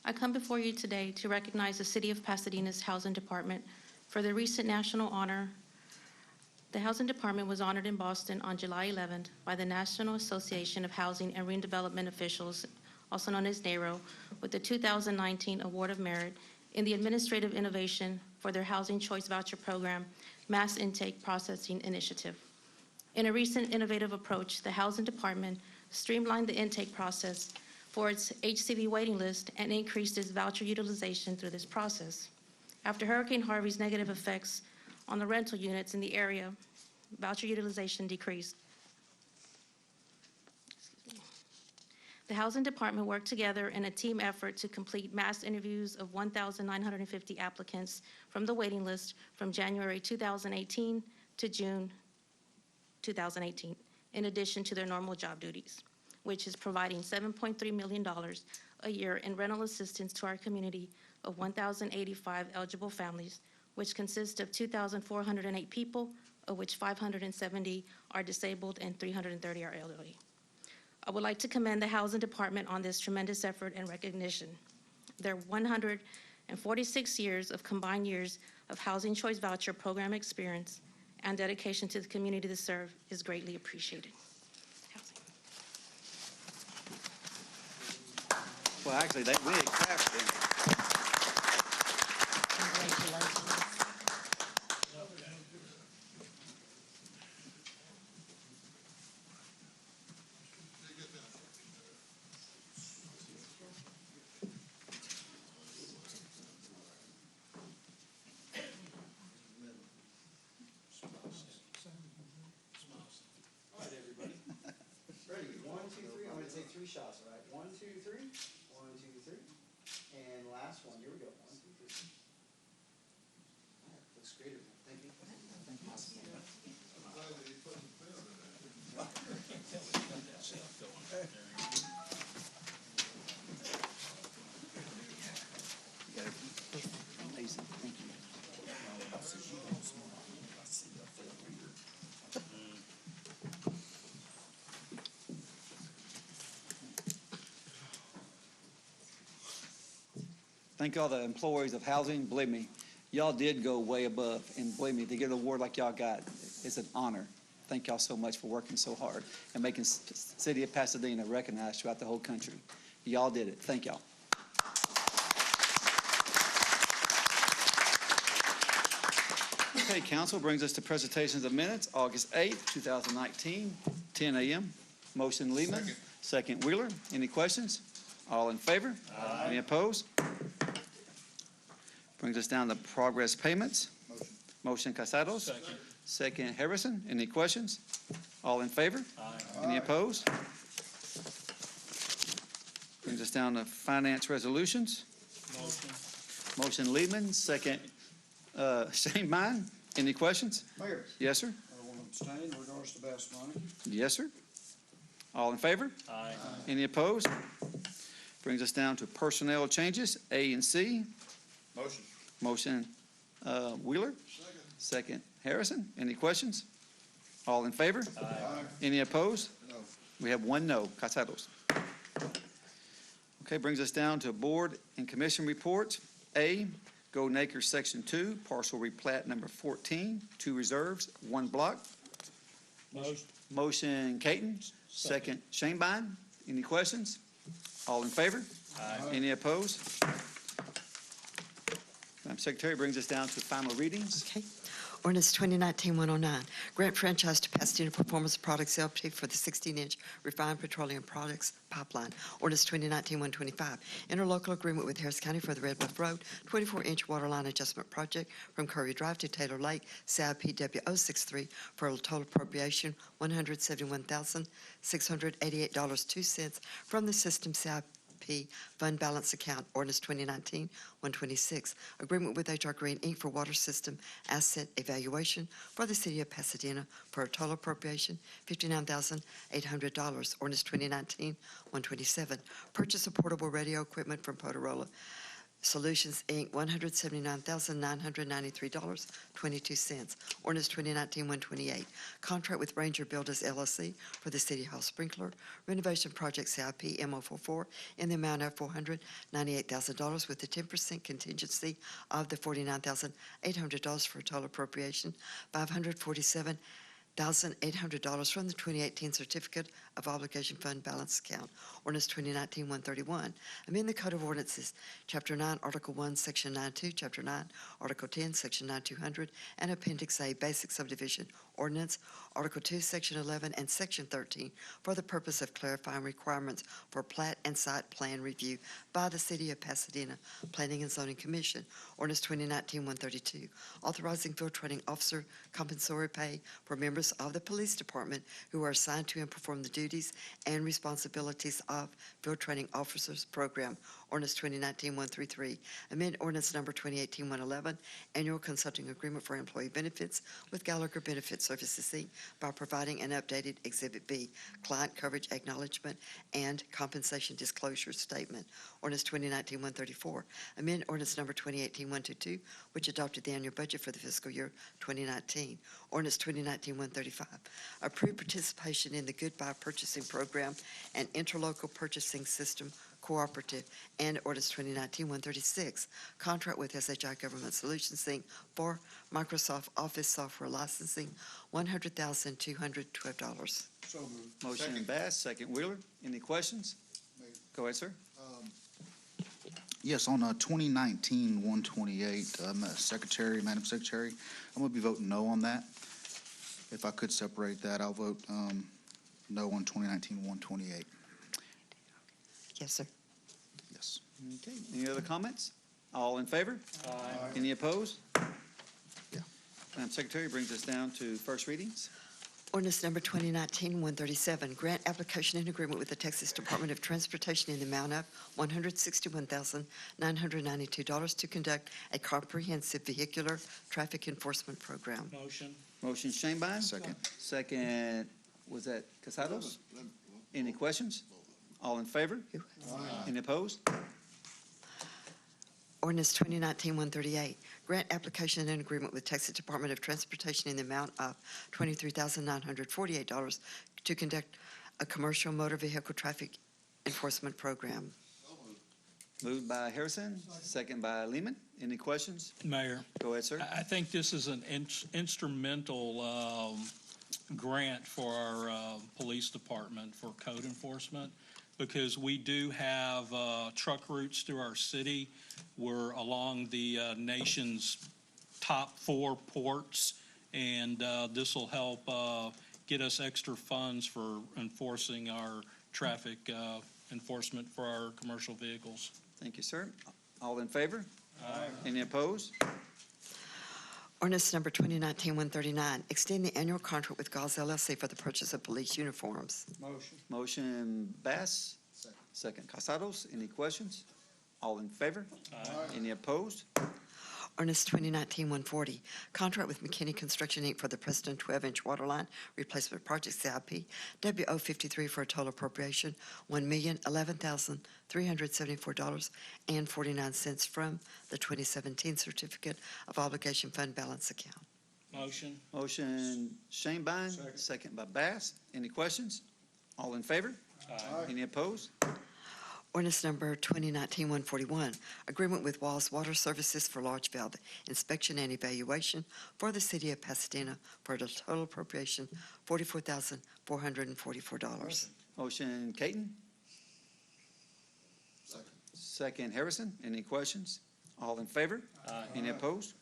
I come before you today to recognize the City of Pasadena's Housing Department for the recent national honor. The Housing Department was honored in Boston on July 11th by the National Association of Housing and Redevelopment Officials, also known as NARO, with the 2019 Award of Merit in the Administrative Innovation for their Housing Choice Voucher Program Mass Intake Processing Initiative. In a recent innovative approach, the Housing Department streamlined the intake process for its HCV waiting list and increased its voucher utilization through this process. After Hurricane Harvey's negative effects on the rental units in the area, voucher utilization decreased. The Housing Department worked together in a team effort to complete mass interviews of 1,950 applicants from the waiting list from January 2018 to June 2018, in addition to their normal job duties, which is providing $7.3 million a year in rental assistance to our community of 1,085 eligible families, which consists of 2,408 people, of which 570 are disabled and 330 are elderly. I would like to commend the Housing Department on this tremendous effort and recognition. Their 146 years of combined years of Housing Choice Voucher Program experience and dedication to the community they serve is greatly appreciated. Well, actually, we ain't clapped then. All right, everybody. Ready? 1, 2, 3. I'm going to take 3 shots, all right? 1, 2, 3. 1, 2, 3. And last one. Here we go. 1, 2, 3. All right, looks great. Thank you. Thank Amazing. Thank you. Thank all the employees of housing. Believe me, y'all did go way above, and believe me, to get an award like y'all got, it's an honor. Thank y'all so much for working so hard and making City of Pasadena recognized throughout the whole country. Y'all did it. Thank y'all. Okay, council brings us to presentations of minutes, August 8th, 2019, 10 a.m. Motion Lehman, second Wheeler. Any questions? All in favor? Aye. Any opposed? Brings us down to progress payments. Motion Casados. Second Harrison. Any questions? All in favor? Aye. Any opposed? Brings us down to finance resolutions. Motion Lehman, second Shane Mine. Any questions? Mayor. Yes, sir. I want to abstain in regards to Bass money. Yes, sir. All in favor? Aye. Any opposed? Brings us down to personnel changes, A and C. Motion. Motion Wheeler. Second Harrison. Any questions? All in favor? Aye. Any opposed? No. We have one no. Casados. Okay, brings us down to board and commission reports. A, Golden Acres Section 2, parcel replat number 14, 2 reserves, 1 block. Motion Caton. Second Shanebine. Any questions? All in favor? Aye. Any opposed? Madam Secretary, brings us down to final readings. Okay. Ordinance 2019-109, grant franchise to Pasadena Performance Products LP for the 16-inch refined petroleum products pipeline. Ordinance 2019-125, interlocal agreement with Harris County for the Red Bluff Road 24-inch water line adjustment project from Curry Drive to Taylor Lake, CIP W063 for a total appropriation $171,688.02 from the system CIP Fund Balance Account, Ordinance 2019-126, agreement with HR Green, Inc. for water system asset evaluation for the city of Pasadena for a total appropriation $59,800. Ordinance 2019-127, purchase of portable radio equipment from Motorola Solutions, Inc., $179,993.22. Ordinance 2019-128, contract with Ranger Builders LLC for the City Hall sprinkler renovation project CIP MO44 in the amount of $498,000 with a 10% contingency of the $49,800 for a total appropriation, $547,800 from the 2018 Certificate of Obligation Fund Balance Account. Ordinance 2019-131, amend the Code of Ordinances, Chapter 9, Article 1, Section 92, Chapter 9, Article 10, Section 9200, and Appendix A, Basic Subdivision Ordinance, Article 2, Section 11, and Section 13, for the purpose of clarifying requirements for plat and site plan review by the City of Pasadena Planning and Zoning Commission. Ordinance 2019-132, authorizing field training officer compensatory pay for members of the police department who are assigned to and perform the duties and responsibilities of field training officers program. Ordinance 2019-133, amend ordinance number 2018-111, annual consulting agreement for employee benefits with Gallagher Benefit Services, Inc., by providing an updated Exhibit B, client coverage acknowledgement and compensation disclosure statement. Ordinance 2019-134, amend ordinance number 2018-122, which adopted the annual budget for the fiscal year 2019. Ordinance 2019-135, approve participation in the Goodbye Purchasing Program and Interlocal Purchasing System Cooperative, and Ordinance 2019-136, contract with SHI Government Solutions, Inc. for Microsoft Office software licensing, $100,212. So moved. Motion Bass, second Wheeler. Any questions? Go ahead, sir. Yes, on 2019-128, Madam Secretary, I'm going to be voting no on that. If I could separate that, I'll vote no on 2019-128. Yes, sir. Yes. Okay, any other comments? All in favor? Aye. Any opposed? Yeah. Madam Secretary, brings us down to first readings. Ordinance number 2019-137, grant application and agreement with the Texas Department of Transportation in the amount of $161,992 to conduct a comprehensive vehicular traffic enforcement program. Motion. Motion Shanebine. Second. Second, was that Casados? Any questions? All in favor? Any opposed? Ordinance 2019-138, grant application and agreement with Texas Department of Transportation in the amount of $23,948 to conduct a commercial motor vehicle traffic enforcement program. Moved by Harrison, second by Lehman. Any questions? Mayor, Go ahead, sir. I think this is an instrumental grant for our police department for code enforcement, because we do have truck routes through our city. We're along the nation's top 4 ports, and this will help get us extra funds for enforcing our traffic enforcement for our commercial vehicles. Thank you, sir. All in favor? Aye. Any opposed? Ordinance number 2019-139, extend the annual contract with Gauze LLC for the purchase of police uniforms. Motion. Motion Bass, second Casados. Any questions? All in favor? Aye. Any opposed? Ordinance 2019-140, contract with McKinney Construction, Inc. for the Preston 12-inch water line replacement project CIP WO53 for a total appropriation $1,011,374.49 from the 2017 Certificate of Obligation Fund Balance Account. Motion. Motion Shanebine, second by Bass. Any questions? All in favor? Aye. Any opposed? Ordinance number 2019-141, agreement with Walls Water Services for large valve inspection and evaluation for the city of Pasadena for a total appropriation $44,444. Motion Caton. Second Harrison. Any questions? All in favor? Aye. Any opposed?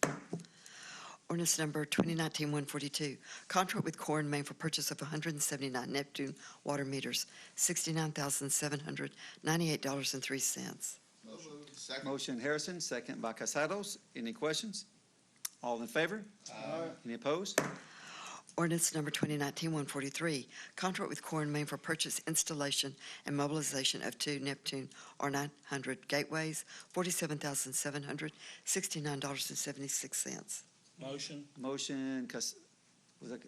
Ordinance number 2019-142, contract with Core and Main for purchase of 179 Neptune water meters, $69,798.03. Motion Harrison, second by Casados. Any questions? All in favor? Aye. Any opposed? Ordinance number 2019-143, contract with Core and Main for purchase, installation, and mobilization of 2 Neptune R900 gateways, $47,769.76. Motion. Motion, was that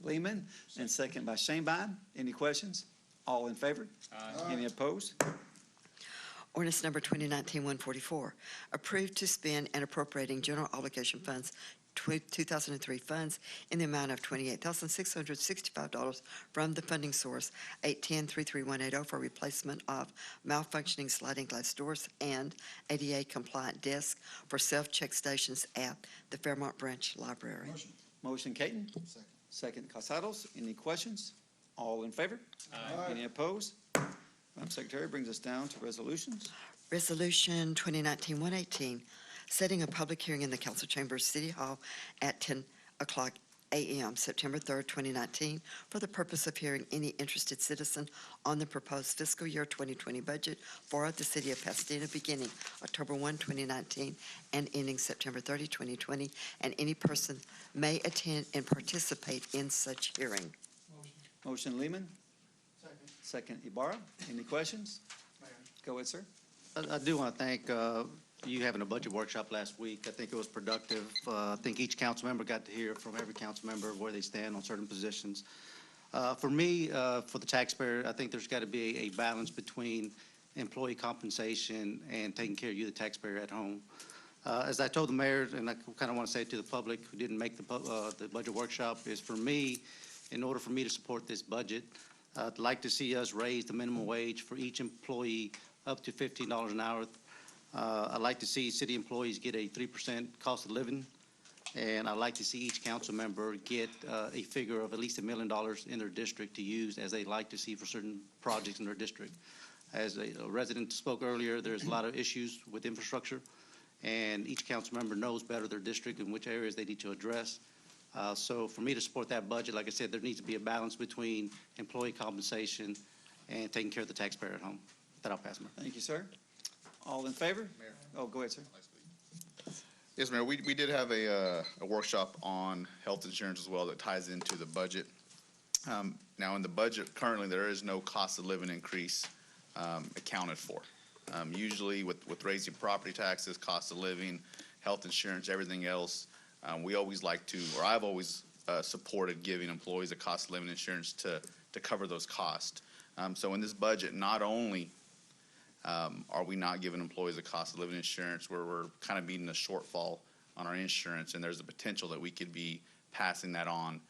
Lehman, and second by Shanebine. Any questions? All in favor? Aye. Any opposed? Ordinance number 2019-144, approved to spend and appropriating general obligation funds, 2003 funds in the amount of $28,665 from the funding source 810-33180 for replacement of malfunctioning sliding glass doors and ADA compliant desks for self-check stations at the Fairmont Branch Library. Motion Caton. Second Casados. Any questions? All in favor? Aye. Any opposed? Madam Secretary, brings us down to resolutions. Resolution 2019-118, setting a public hearing in the council chambers, City Hall at 10 o'clock a.m., September 3rd, 2019, for the purpose of hearing any interested citizen on the proposed fiscal year 2020 budget for the city of Pasadena beginning October 1, 2019, and ending September 30, 2020, and any person may attend and participate in such hearing. Motion Lehman. Second Ibarra. Any questions? Go ahead, sir. I do want to thank you having a budget workshop last week. I think it was productive. I think each council member got to hear from every council member where they stand on certain positions. For me, for the taxpayer, I think there's got to be a balance between employee compensation and taking care of you, the taxpayer at home. As I told the mayor, and I kind of want to say it to the public who didn't make the budget workshop, is for me, in order for me to support this budget, I'd like to see us raise the minimum wage for each employee up to $15 an hour. I'd like to see city employees get a 3% cost of living, and I'd like to see each council member get a figure of at least $1 million in their district to use as they like to see for certain projects in their district. As a resident spoke earlier, there's a lot of issues with infrastructure, and each council member knows better their district and which areas they need to address. So for me to support that budget, like I said, there needs to be a balance between employee compensation and taking care of the taxpayer at home. That I'll pass, Mayor. Thank you, sir. All in favor? Mayor. Oh, go ahead, sir. Yes, Mayor, we did have a workshop on health insurance as well that ties into the budget. Now, in the budget, currently, there is no cost of living increase accounted for. Usually, with raising property taxes, cost of living, health insurance, everything else, we always like to, or I've always supported giving employees a cost of living insurance to cover those costs. So in this budget, not only are we not giving employees a cost of living insurance where we're kind of meeting a shortfall on our insurance, and there's a potential that we could be passing that on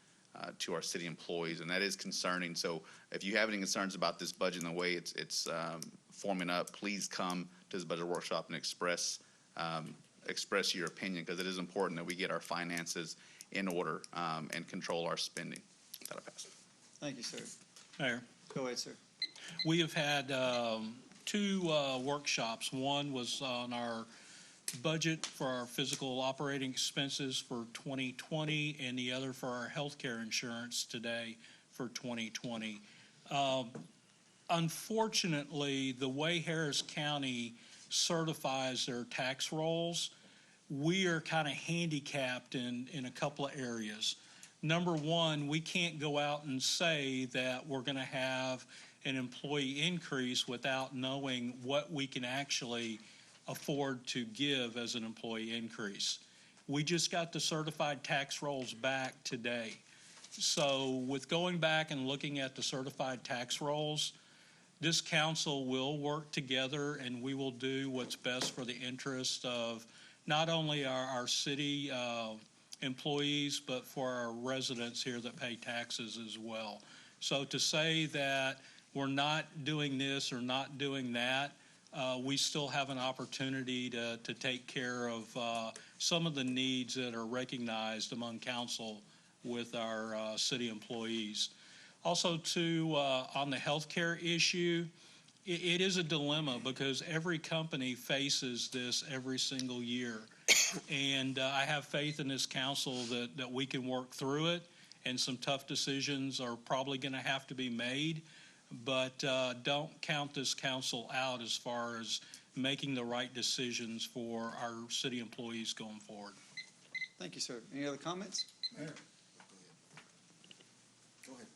to our city employees, and that is concerning. So if you have any concerns about this budget and the way it's forming up, please come to this budget workshop and express your opinion, because it is important that we get our finances in order and control our spending. That'll pass. Thank you, sir. Mayor, Go ahead, sir. we have had two workshops. One was on our budget for our physical operating expenses for 2020, and the other for our healthcare insurance today for 2020. Unfortunately, the way Harris County certifies their tax rolls, we are kind of handicapped in a couple of areas. Number one, we can't go out and say that we're going to have an employee increase without knowing what we can actually afford to give as an employee increase. We just got the certified tax rolls back today. So with going back and looking at the certified tax rolls, this council will work together, and we will do what's best for the interest of not only our city employees, but for our residents here that pay taxes as well. So to say that we're not doing this or not doing that, we still have an opportunity to take care of some of the needs that are recognized among council with our city employees. Also, too, on the healthcare issue, it is a dilemma because every company faces this every single year. And I have faith in this council that we can work through it, and some tough decisions are probably going to have to be made. But don't count this council out as far as making the right decisions for our city employees going forward. Thank you, sir. Any other comments? Mayor. Go ahead.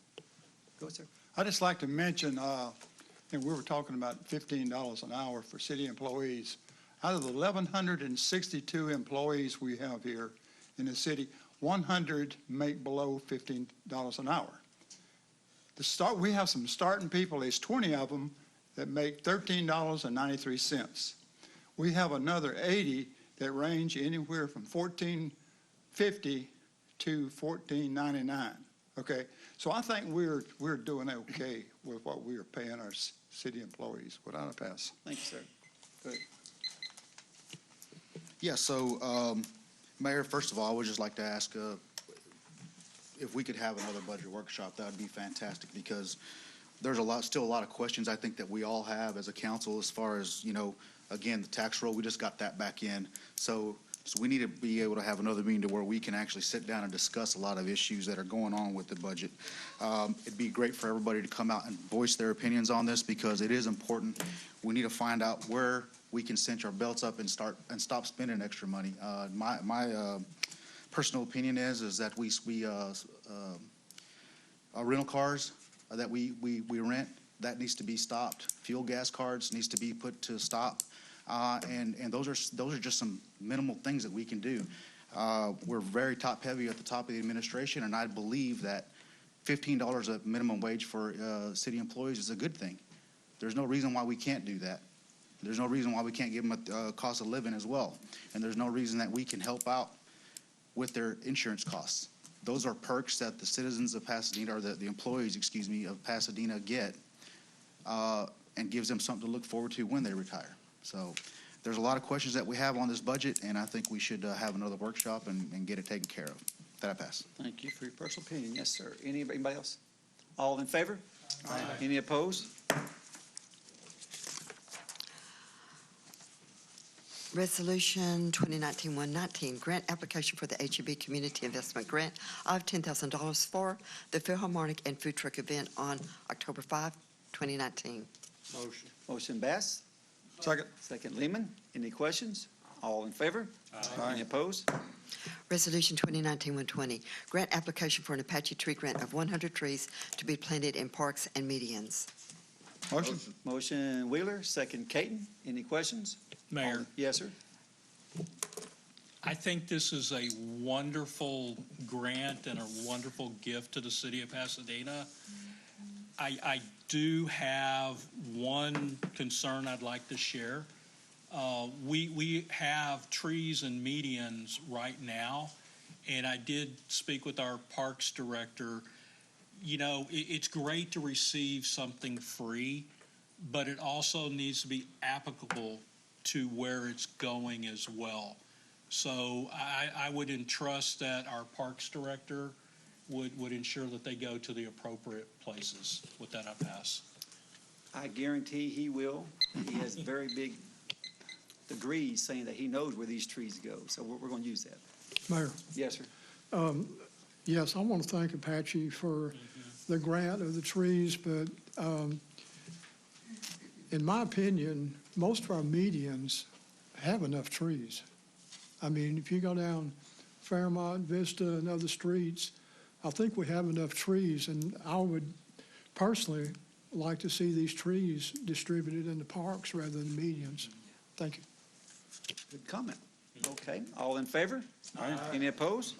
Go ahead, sir. I'd just like to mention, and we were talking about $15 an hour for city employees. Out of the 1,162 employees we have here in the city, 100 make below $15 an hour. We have some starting people, there's 20 of them, that make $13.93. We have another 80 that range anywhere from $14.50 to $14.99. Okay, so I think we're doing okay with what we are paying our city employees without a pass. Thank you, sir. Good. Yeah, so, Mayor, first of all, I would just like to ask if we could have another budget workshop. That would be fantastic, because there's still a lot of questions I think that we all have as a council as far as, again, the tax roll, we just got that back in. So we need to be able to have another meeting to where we can actually sit down and discuss a lot of issues that are going on with the budget. It'd be great for everybody to come out and voice their opinions on this, because it is important. We need to find out where we can cinch our belts up and stop spending extra money. My personal opinion is that our rental cars that we rent, that needs to be stopped. Fuel gas cards needs to be put to stop. And those are just some minimal things that we can do. We're very top heavy at the top of the administration, and I believe that $15 a minimum wage for city employees is a good thing. There's no reason why we can't do that. There's no reason why we can't give them a cost of living as well. And there's no reason that we can help out with their insurance costs. Those are perks that the citizens of Pasadena, or the employees, of Pasadena get, and gives them something to look forward to when they retire. So there's a lot of questions that we have on this budget, and I think we should have another workshop and get it taken care of. That I pass. Thank you for your personal opinion. Yes, sir. Anybody else? All in favor? Aye. Any opposed? Resolution 2019-119, grant application for the HEB Community Investment Grant of $10,000 for the Philharmonic and Food Truck event on October 5, 2019. Motion. Motion Bass. Second. Second Lehman. Any questions? All in favor? Aye. Any opposed? Resolution 2019-120, grant application for an Apache tree grant of 100 trees to be planted in parks and medians. Motion. Motion Wheeler, second Caton. Any questions? Mayor, Yes, sir. I think this is a wonderful grant and a wonderful gift to the city of Pasadena. I do have one concern I'd like to share. We have trees and medians right now, and I did speak with our parks director. It's great to receive something free, but it also needs to be applicable to where it's going as well. So I would entrust that our parks director would ensure that they go to the appropriate places. With that, I pass. I guarantee he will. He has very big degrees saying that he knows where these trees go. So we're going to use that. Mayor, Yes, sir. yes, I want to thank Apache for the grant of the trees, but in my opinion, most of our medians have enough trees. I mean, if you go down Fairmont, Vista, and other streets, I think we have enough trees, and I would personally like to see these trees distributed in the parks rather than medians. Thank you. Good comment. Okay. All in favor? Aye. Any opposed?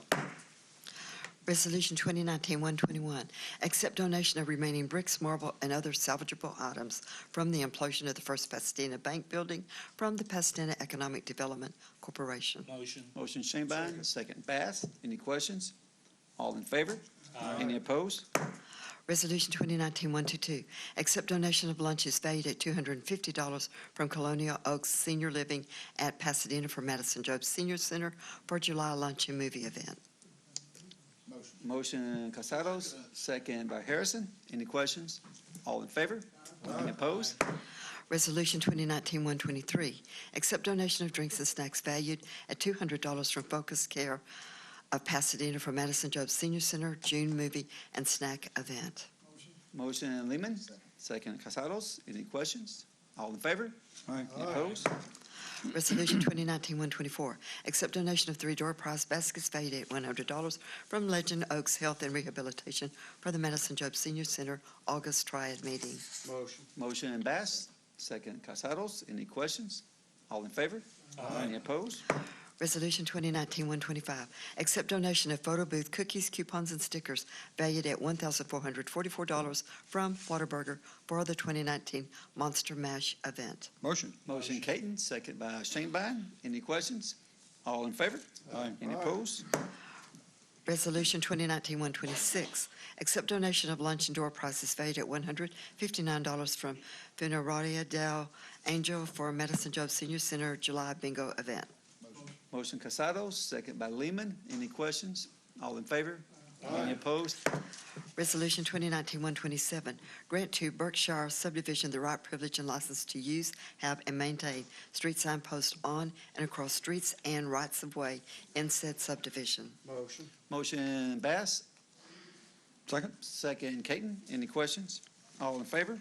Resolution 2019-121, accept donation of remaining bricks, marble, and other salvageable items from the implosion of the First Pasadena Bank Building from the Pasadena Economic Development Corporation. Motion. Motion Shanebine, second Bass. Any questions? All in favor? Aye. Any opposed? Resolution 2019-122, accept donation of lunches valued at $250 from Colonial Oaks Senior Living at Pasadena for Madison Job Senior Center for July lunch and movie event. Motion Casados, second by Harrison. Any questions? All in favor? Any opposed? Resolution 2019-123, accept donation of drinks and snacks valued at $200 from Focus Care of Pasadena for Madison Job Senior Center June movie and snack event. Motion Lehman, second Casados. Any questions? All in favor? Aye. Any opposed? Resolution 2019-124, accept donation of 3 door prize baskets valued at $100 from Legend Oaks Health and Rehabilitation for the Madison Job Senior Center August Triad meeting. Motion Bass, second Casados. Any questions? All in favor? Any opposed? Resolution 2019-125, accept donation of photo booth cookies, coupons, and stickers valued at $1,444 from Whataburger for the 2019 Monster Mash event. Motion. Motion Caton, second by Shanebine. Any questions? All in favor? Aye. Any opposed? Resolution 2019-126, accept donation of lunch and door prices valued at $159 from Funeraria del Angel for Medicine Job Senior Center July Bingo event. Motion Casados, second by Lehman. Any questions? All in favor? Any opposed? Resolution 2019-127, grant to Berkshire subdivision the right, privilege, and license to use, have, and maintain street sign posts on and across streets and rights of way in said subdivision. Motion. Motion Bass, Second. second Caton. Any questions? All in favor?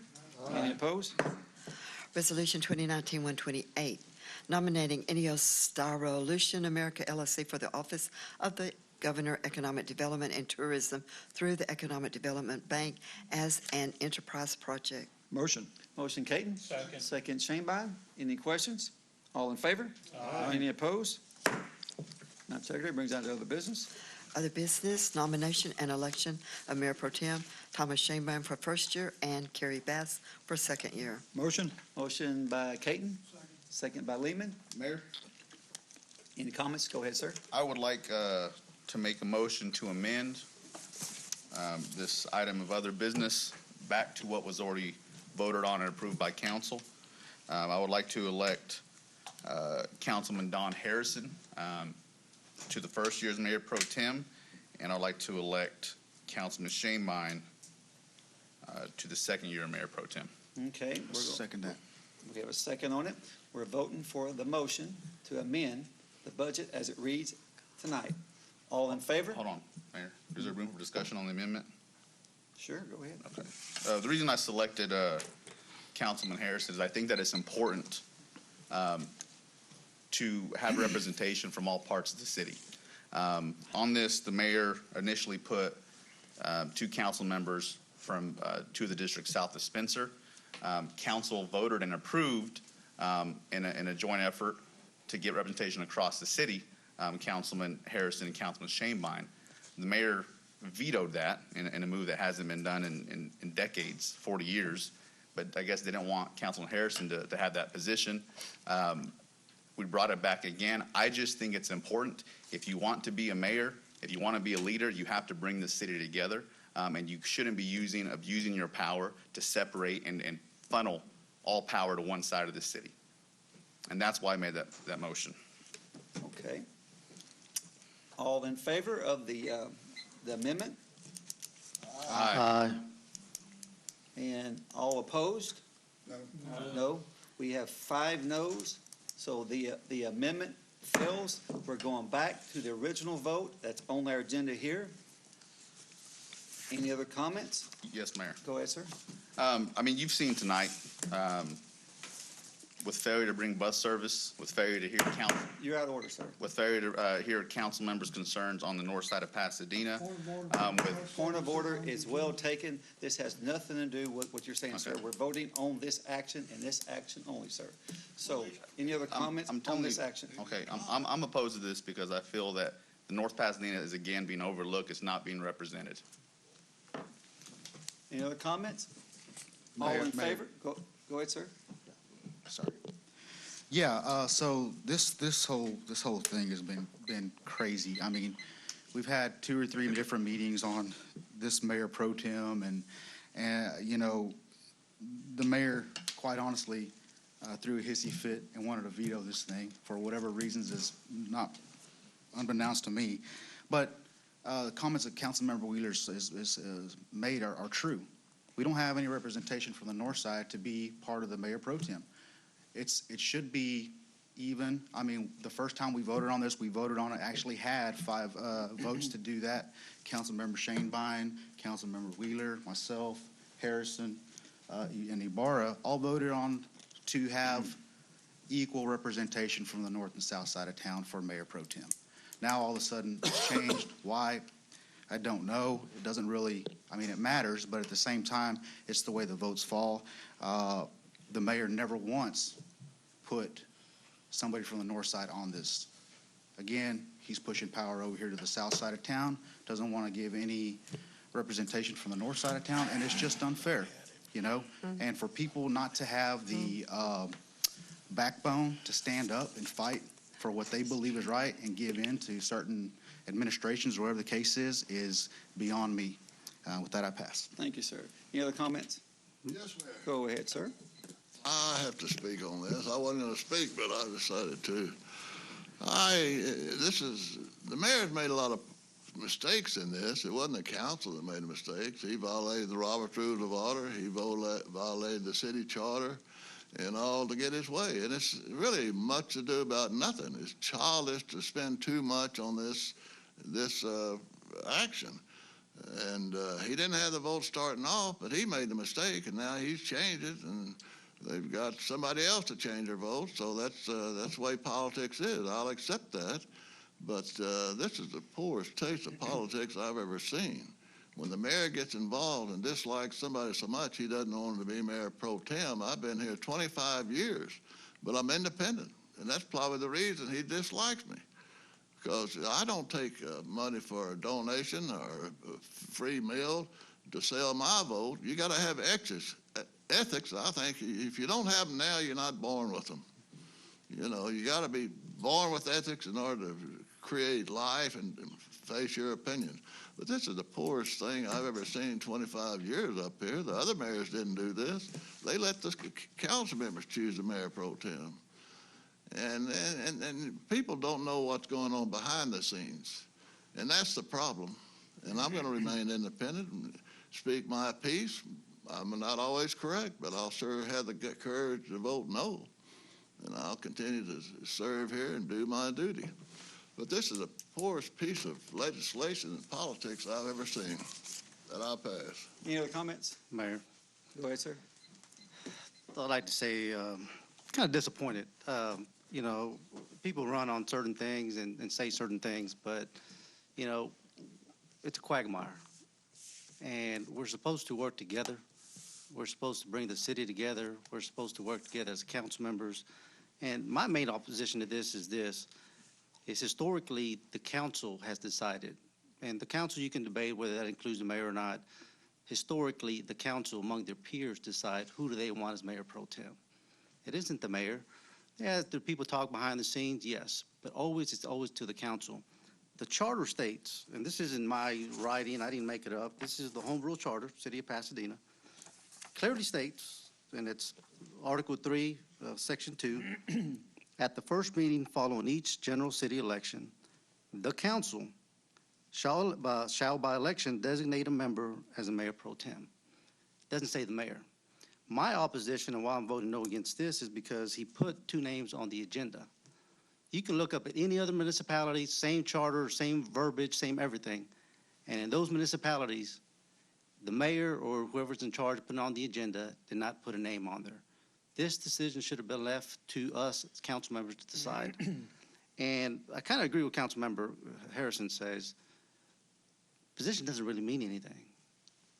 Any opposed? Resolution 2019-128, nominating Ineos Styrolution America LLC for the office of the Governor, Economic Development and Tourism through the Economic Development Bank as an enterprise project. Motion. Motion Caton. Second. Second Shanebine. Any questions? All in favor? Any opposed? Madam Secretary, brings out the other business. Other business, nomination and election of Mayor Pro Tem Thomas Shanebine for first year and Carrie Bass for second year. Motion. Motion by Caton. Second by Lehman. Mayor, Any comments? Go ahead, sir. I would like to make a motion to amend this item of other business back to what was already voted on and approved by council. I would like to elect Councilman Don Harrison to the first year as Mayor Pro Tem, and I'd like to elect Councilman Shanebine to the second year of Mayor Pro Tem. Okay. Second that. We have a second on it. We're voting for the motion to amend the budget as it reads tonight. All in favor? Hold on, Mayor. Is there room for discussion on the amendment? Sure, go ahead. Okay. The reason I selected Councilman Harrison is I think that it's important to have representation from all parts of the city. On this, the mayor initially put 2 council members from 2 of the districts south of Spencer. Council voted and approved in a joint effort to get representation across the city, Councilman Harrison and Councilman Shanebine. The mayor vetoed that in a move that hasn't been done in decades, 40 years. But I guess they didn't want Councilman Harrison to have that position. We brought it back again. I just think it's important. If you want to be a mayor, if you want to be a leader, you have to bring the city together. And you shouldn't be abusing your power to separate and funnel all power to one side of the city. And that's why I made that motion. Okay. All in favor of the amendment? Aye. And all opposed? No. No. We have 5 noes, so the amendment fails. We're going back to the original vote that's on our agenda here. Any other comments? Yes, Mayor. Go ahead, sir. I mean, you've seen tonight, with failure to bring bus service, with failure to hear council, You're out of order, sir. with failure to hear council members' concerns on the north side of Pasadena. Point of order is well taken. This has nothing to do with what you're saying, sir. Okay. We're voting on this action and this action only, sir. So, any other comments on this action? Okay, I'm opposed to this because I feel that the North Pasadena is again being overlooked. It's not being represented. Any other comments? All Mayor, in Mayor. favor? Go ahead, sir. Sorry. Yeah, so this whole thing has been crazy. I mean, we've had 2 or 3 different meetings on this Mayor Pro Tem, and you know, the mayor, quite honestly, threw a hissy fit and wanted to veto this thing for whatever reasons is not unbeknownst to me. But the comments that Councilmember Wheeler is made are true. We don't have any representation from the north side to be part of the Mayor Pro Tem. It should be even. I mean, the first time we voted on this, we voted on it, actually had 5 votes to do that. Councilmember Shanebine, Councilmember Wheeler, myself, Harrison, and Ibarra all voted on to have equal representation from the north and south side of town for Mayor Pro Tem. Now, all of a sudden, it's changed. Why? I don't know. It doesn't really, I mean, it matters, but at the same time, it's the way the votes fall. The mayor never once put somebody from the north side on this Again, he's pushing power over here to the south side of town, doesn't want to give any representation from the north side of town, and it's just unfair, you know? And for people not to have the backbone to stand up and fight for what they believe is right and give in to certain administrations, whatever the case is beyond me. With that, I pass. Thank you, sir. Any other comments? Yes, Mayor. Go ahead, sir. I have to speak on this. I wasn't going to speak, but I decided to. The mayor's made a lot of mistakes in this. It wasn't the council that made the mistakes. He violated the Robert's Rules of Order. He violated the city charter and all to get his way. And it's really much ado about nothing. It's childish to spend too much on this action. And he didn't have the vote starting off, but he made the mistake, and now he's changed it, and they've got somebody else to change their vote. So that's the way politics is. I'll accept that. But this is the poorest taste of politics I've ever seen. When the mayor gets involved and dislikes somebody so much he doesn't want to be mayor pro-tem. I've been here 25 years, but I'm independent, and that's probably the reason he dislikes me. Because I don't take money for a donation or a free meal to sell my vote. You got to have ethics. I think if you don't have them now, you're not born with them. You know, you got to be born with ethics in order to create life and face your opinions. But this is the poorest thing I've ever seen in 25 years up here. The other mayors didn't do this. They let the council members choose the mayor pro tem. And people don't know what's going on behind the scenes. And that's the problem. And I'm going to remain independent and speak my piece. I'm not always correct, but I'll sure have the courage to vote no. And I'll continue to serve here and do my duty. But this is the poorest piece of legislation and politics I've ever seen. That I'll pass. Any other comments? Mayor, Go ahead, sir. I'd like to say, kind of disappointed. You know, people run on certain things and say certain things, but, you know, it's a quagmire. And we're supposed to work together. We're supposed to bring the city together. We're supposed to work together as council members. And my main opposition to this is historically the council has decided, and the council you can debate whether that includes the mayor or not. Historically, the council among their peers decide who do they want as mayor pro tem. It isn't the mayor. Yeah, do people talk behind the scenes? Yes, but it's always to the council. The charter states, and this isn't my writing, I didn't make it up, this is the Home Rule Charter, City of Pasadena, clearly states, and it's Article 3, Section 2, at the first meeting following each general city election, the council shall by election designate a member as a mayor pro tem. It doesn't say the mayor. My opposition and why I'm voting no against this is because he put two names on the agenda. You can look up at any other municipality, same charter, same verbiage, same everything. And in those municipalities, the mayor or whoever's in charge of putting on the agenda did not put a name on there. This decision should have been left to us as council members to decide. And I kind of agree with Council Member Harrison says, position doesn't really mean anything.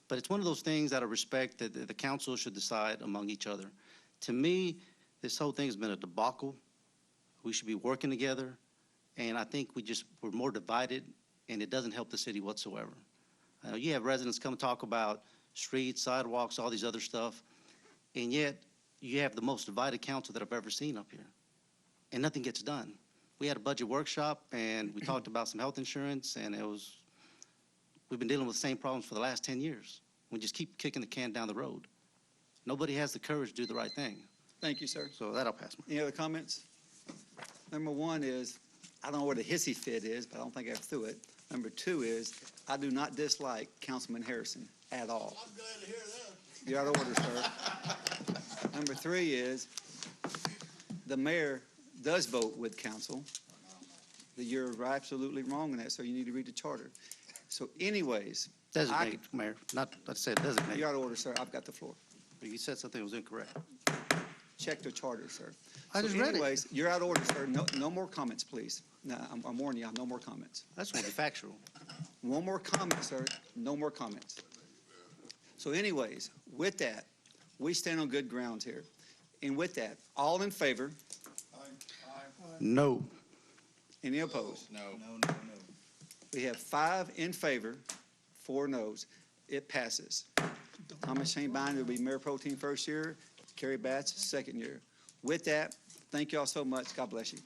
But it's one of those things out of respect that the council should decide among each other. To me, this whole thing has been a debacle. We should be working together. And I think we're more divided, and it doesn't help the city whatsoever. You have residents come talk about streets, sidewalks, all these other stuff, and yet you have the most divided council that I've ever seen up here, and nothing gets done. We had a budget workshop, and we talked about some health insurance, and we've been dealing with the same problems for the last 10 years. We just keep kicking the can down the road. Nobody has the courage to do the right thing. Thank you, sir. So that'll pass. Any other comments? Number one is, I don't know what a hissy fit is, but I don't think I've through it. Number two is, I do not dislike Councilman Harrison at all. I'm glad to hear that. You're out of order, sir. Number three is, the mayor does vote with council. You're absolutely wrong in that, so you need to read the charter. So anyways. Designate, Mayor. Not, I said designate. You're out of order, sir. I've got the floor. You said something that was incorrect. Check the charter, sir. I just read it. Anyways, you're out of order, sir. No more comments, please. No, I'm warning you, no more comments. That's going to be factual. One more comment, sir. No more comments. So anyways, with that, we stand on good grounds here. And with that, all in favor? No. Any opposed? No. We have 5 in favor, 4 noes. It passes. Thomas Shane Binder will be Mayor Pro Tem first year, Kerry Batts second year. With that, thank you all so much. God bless you.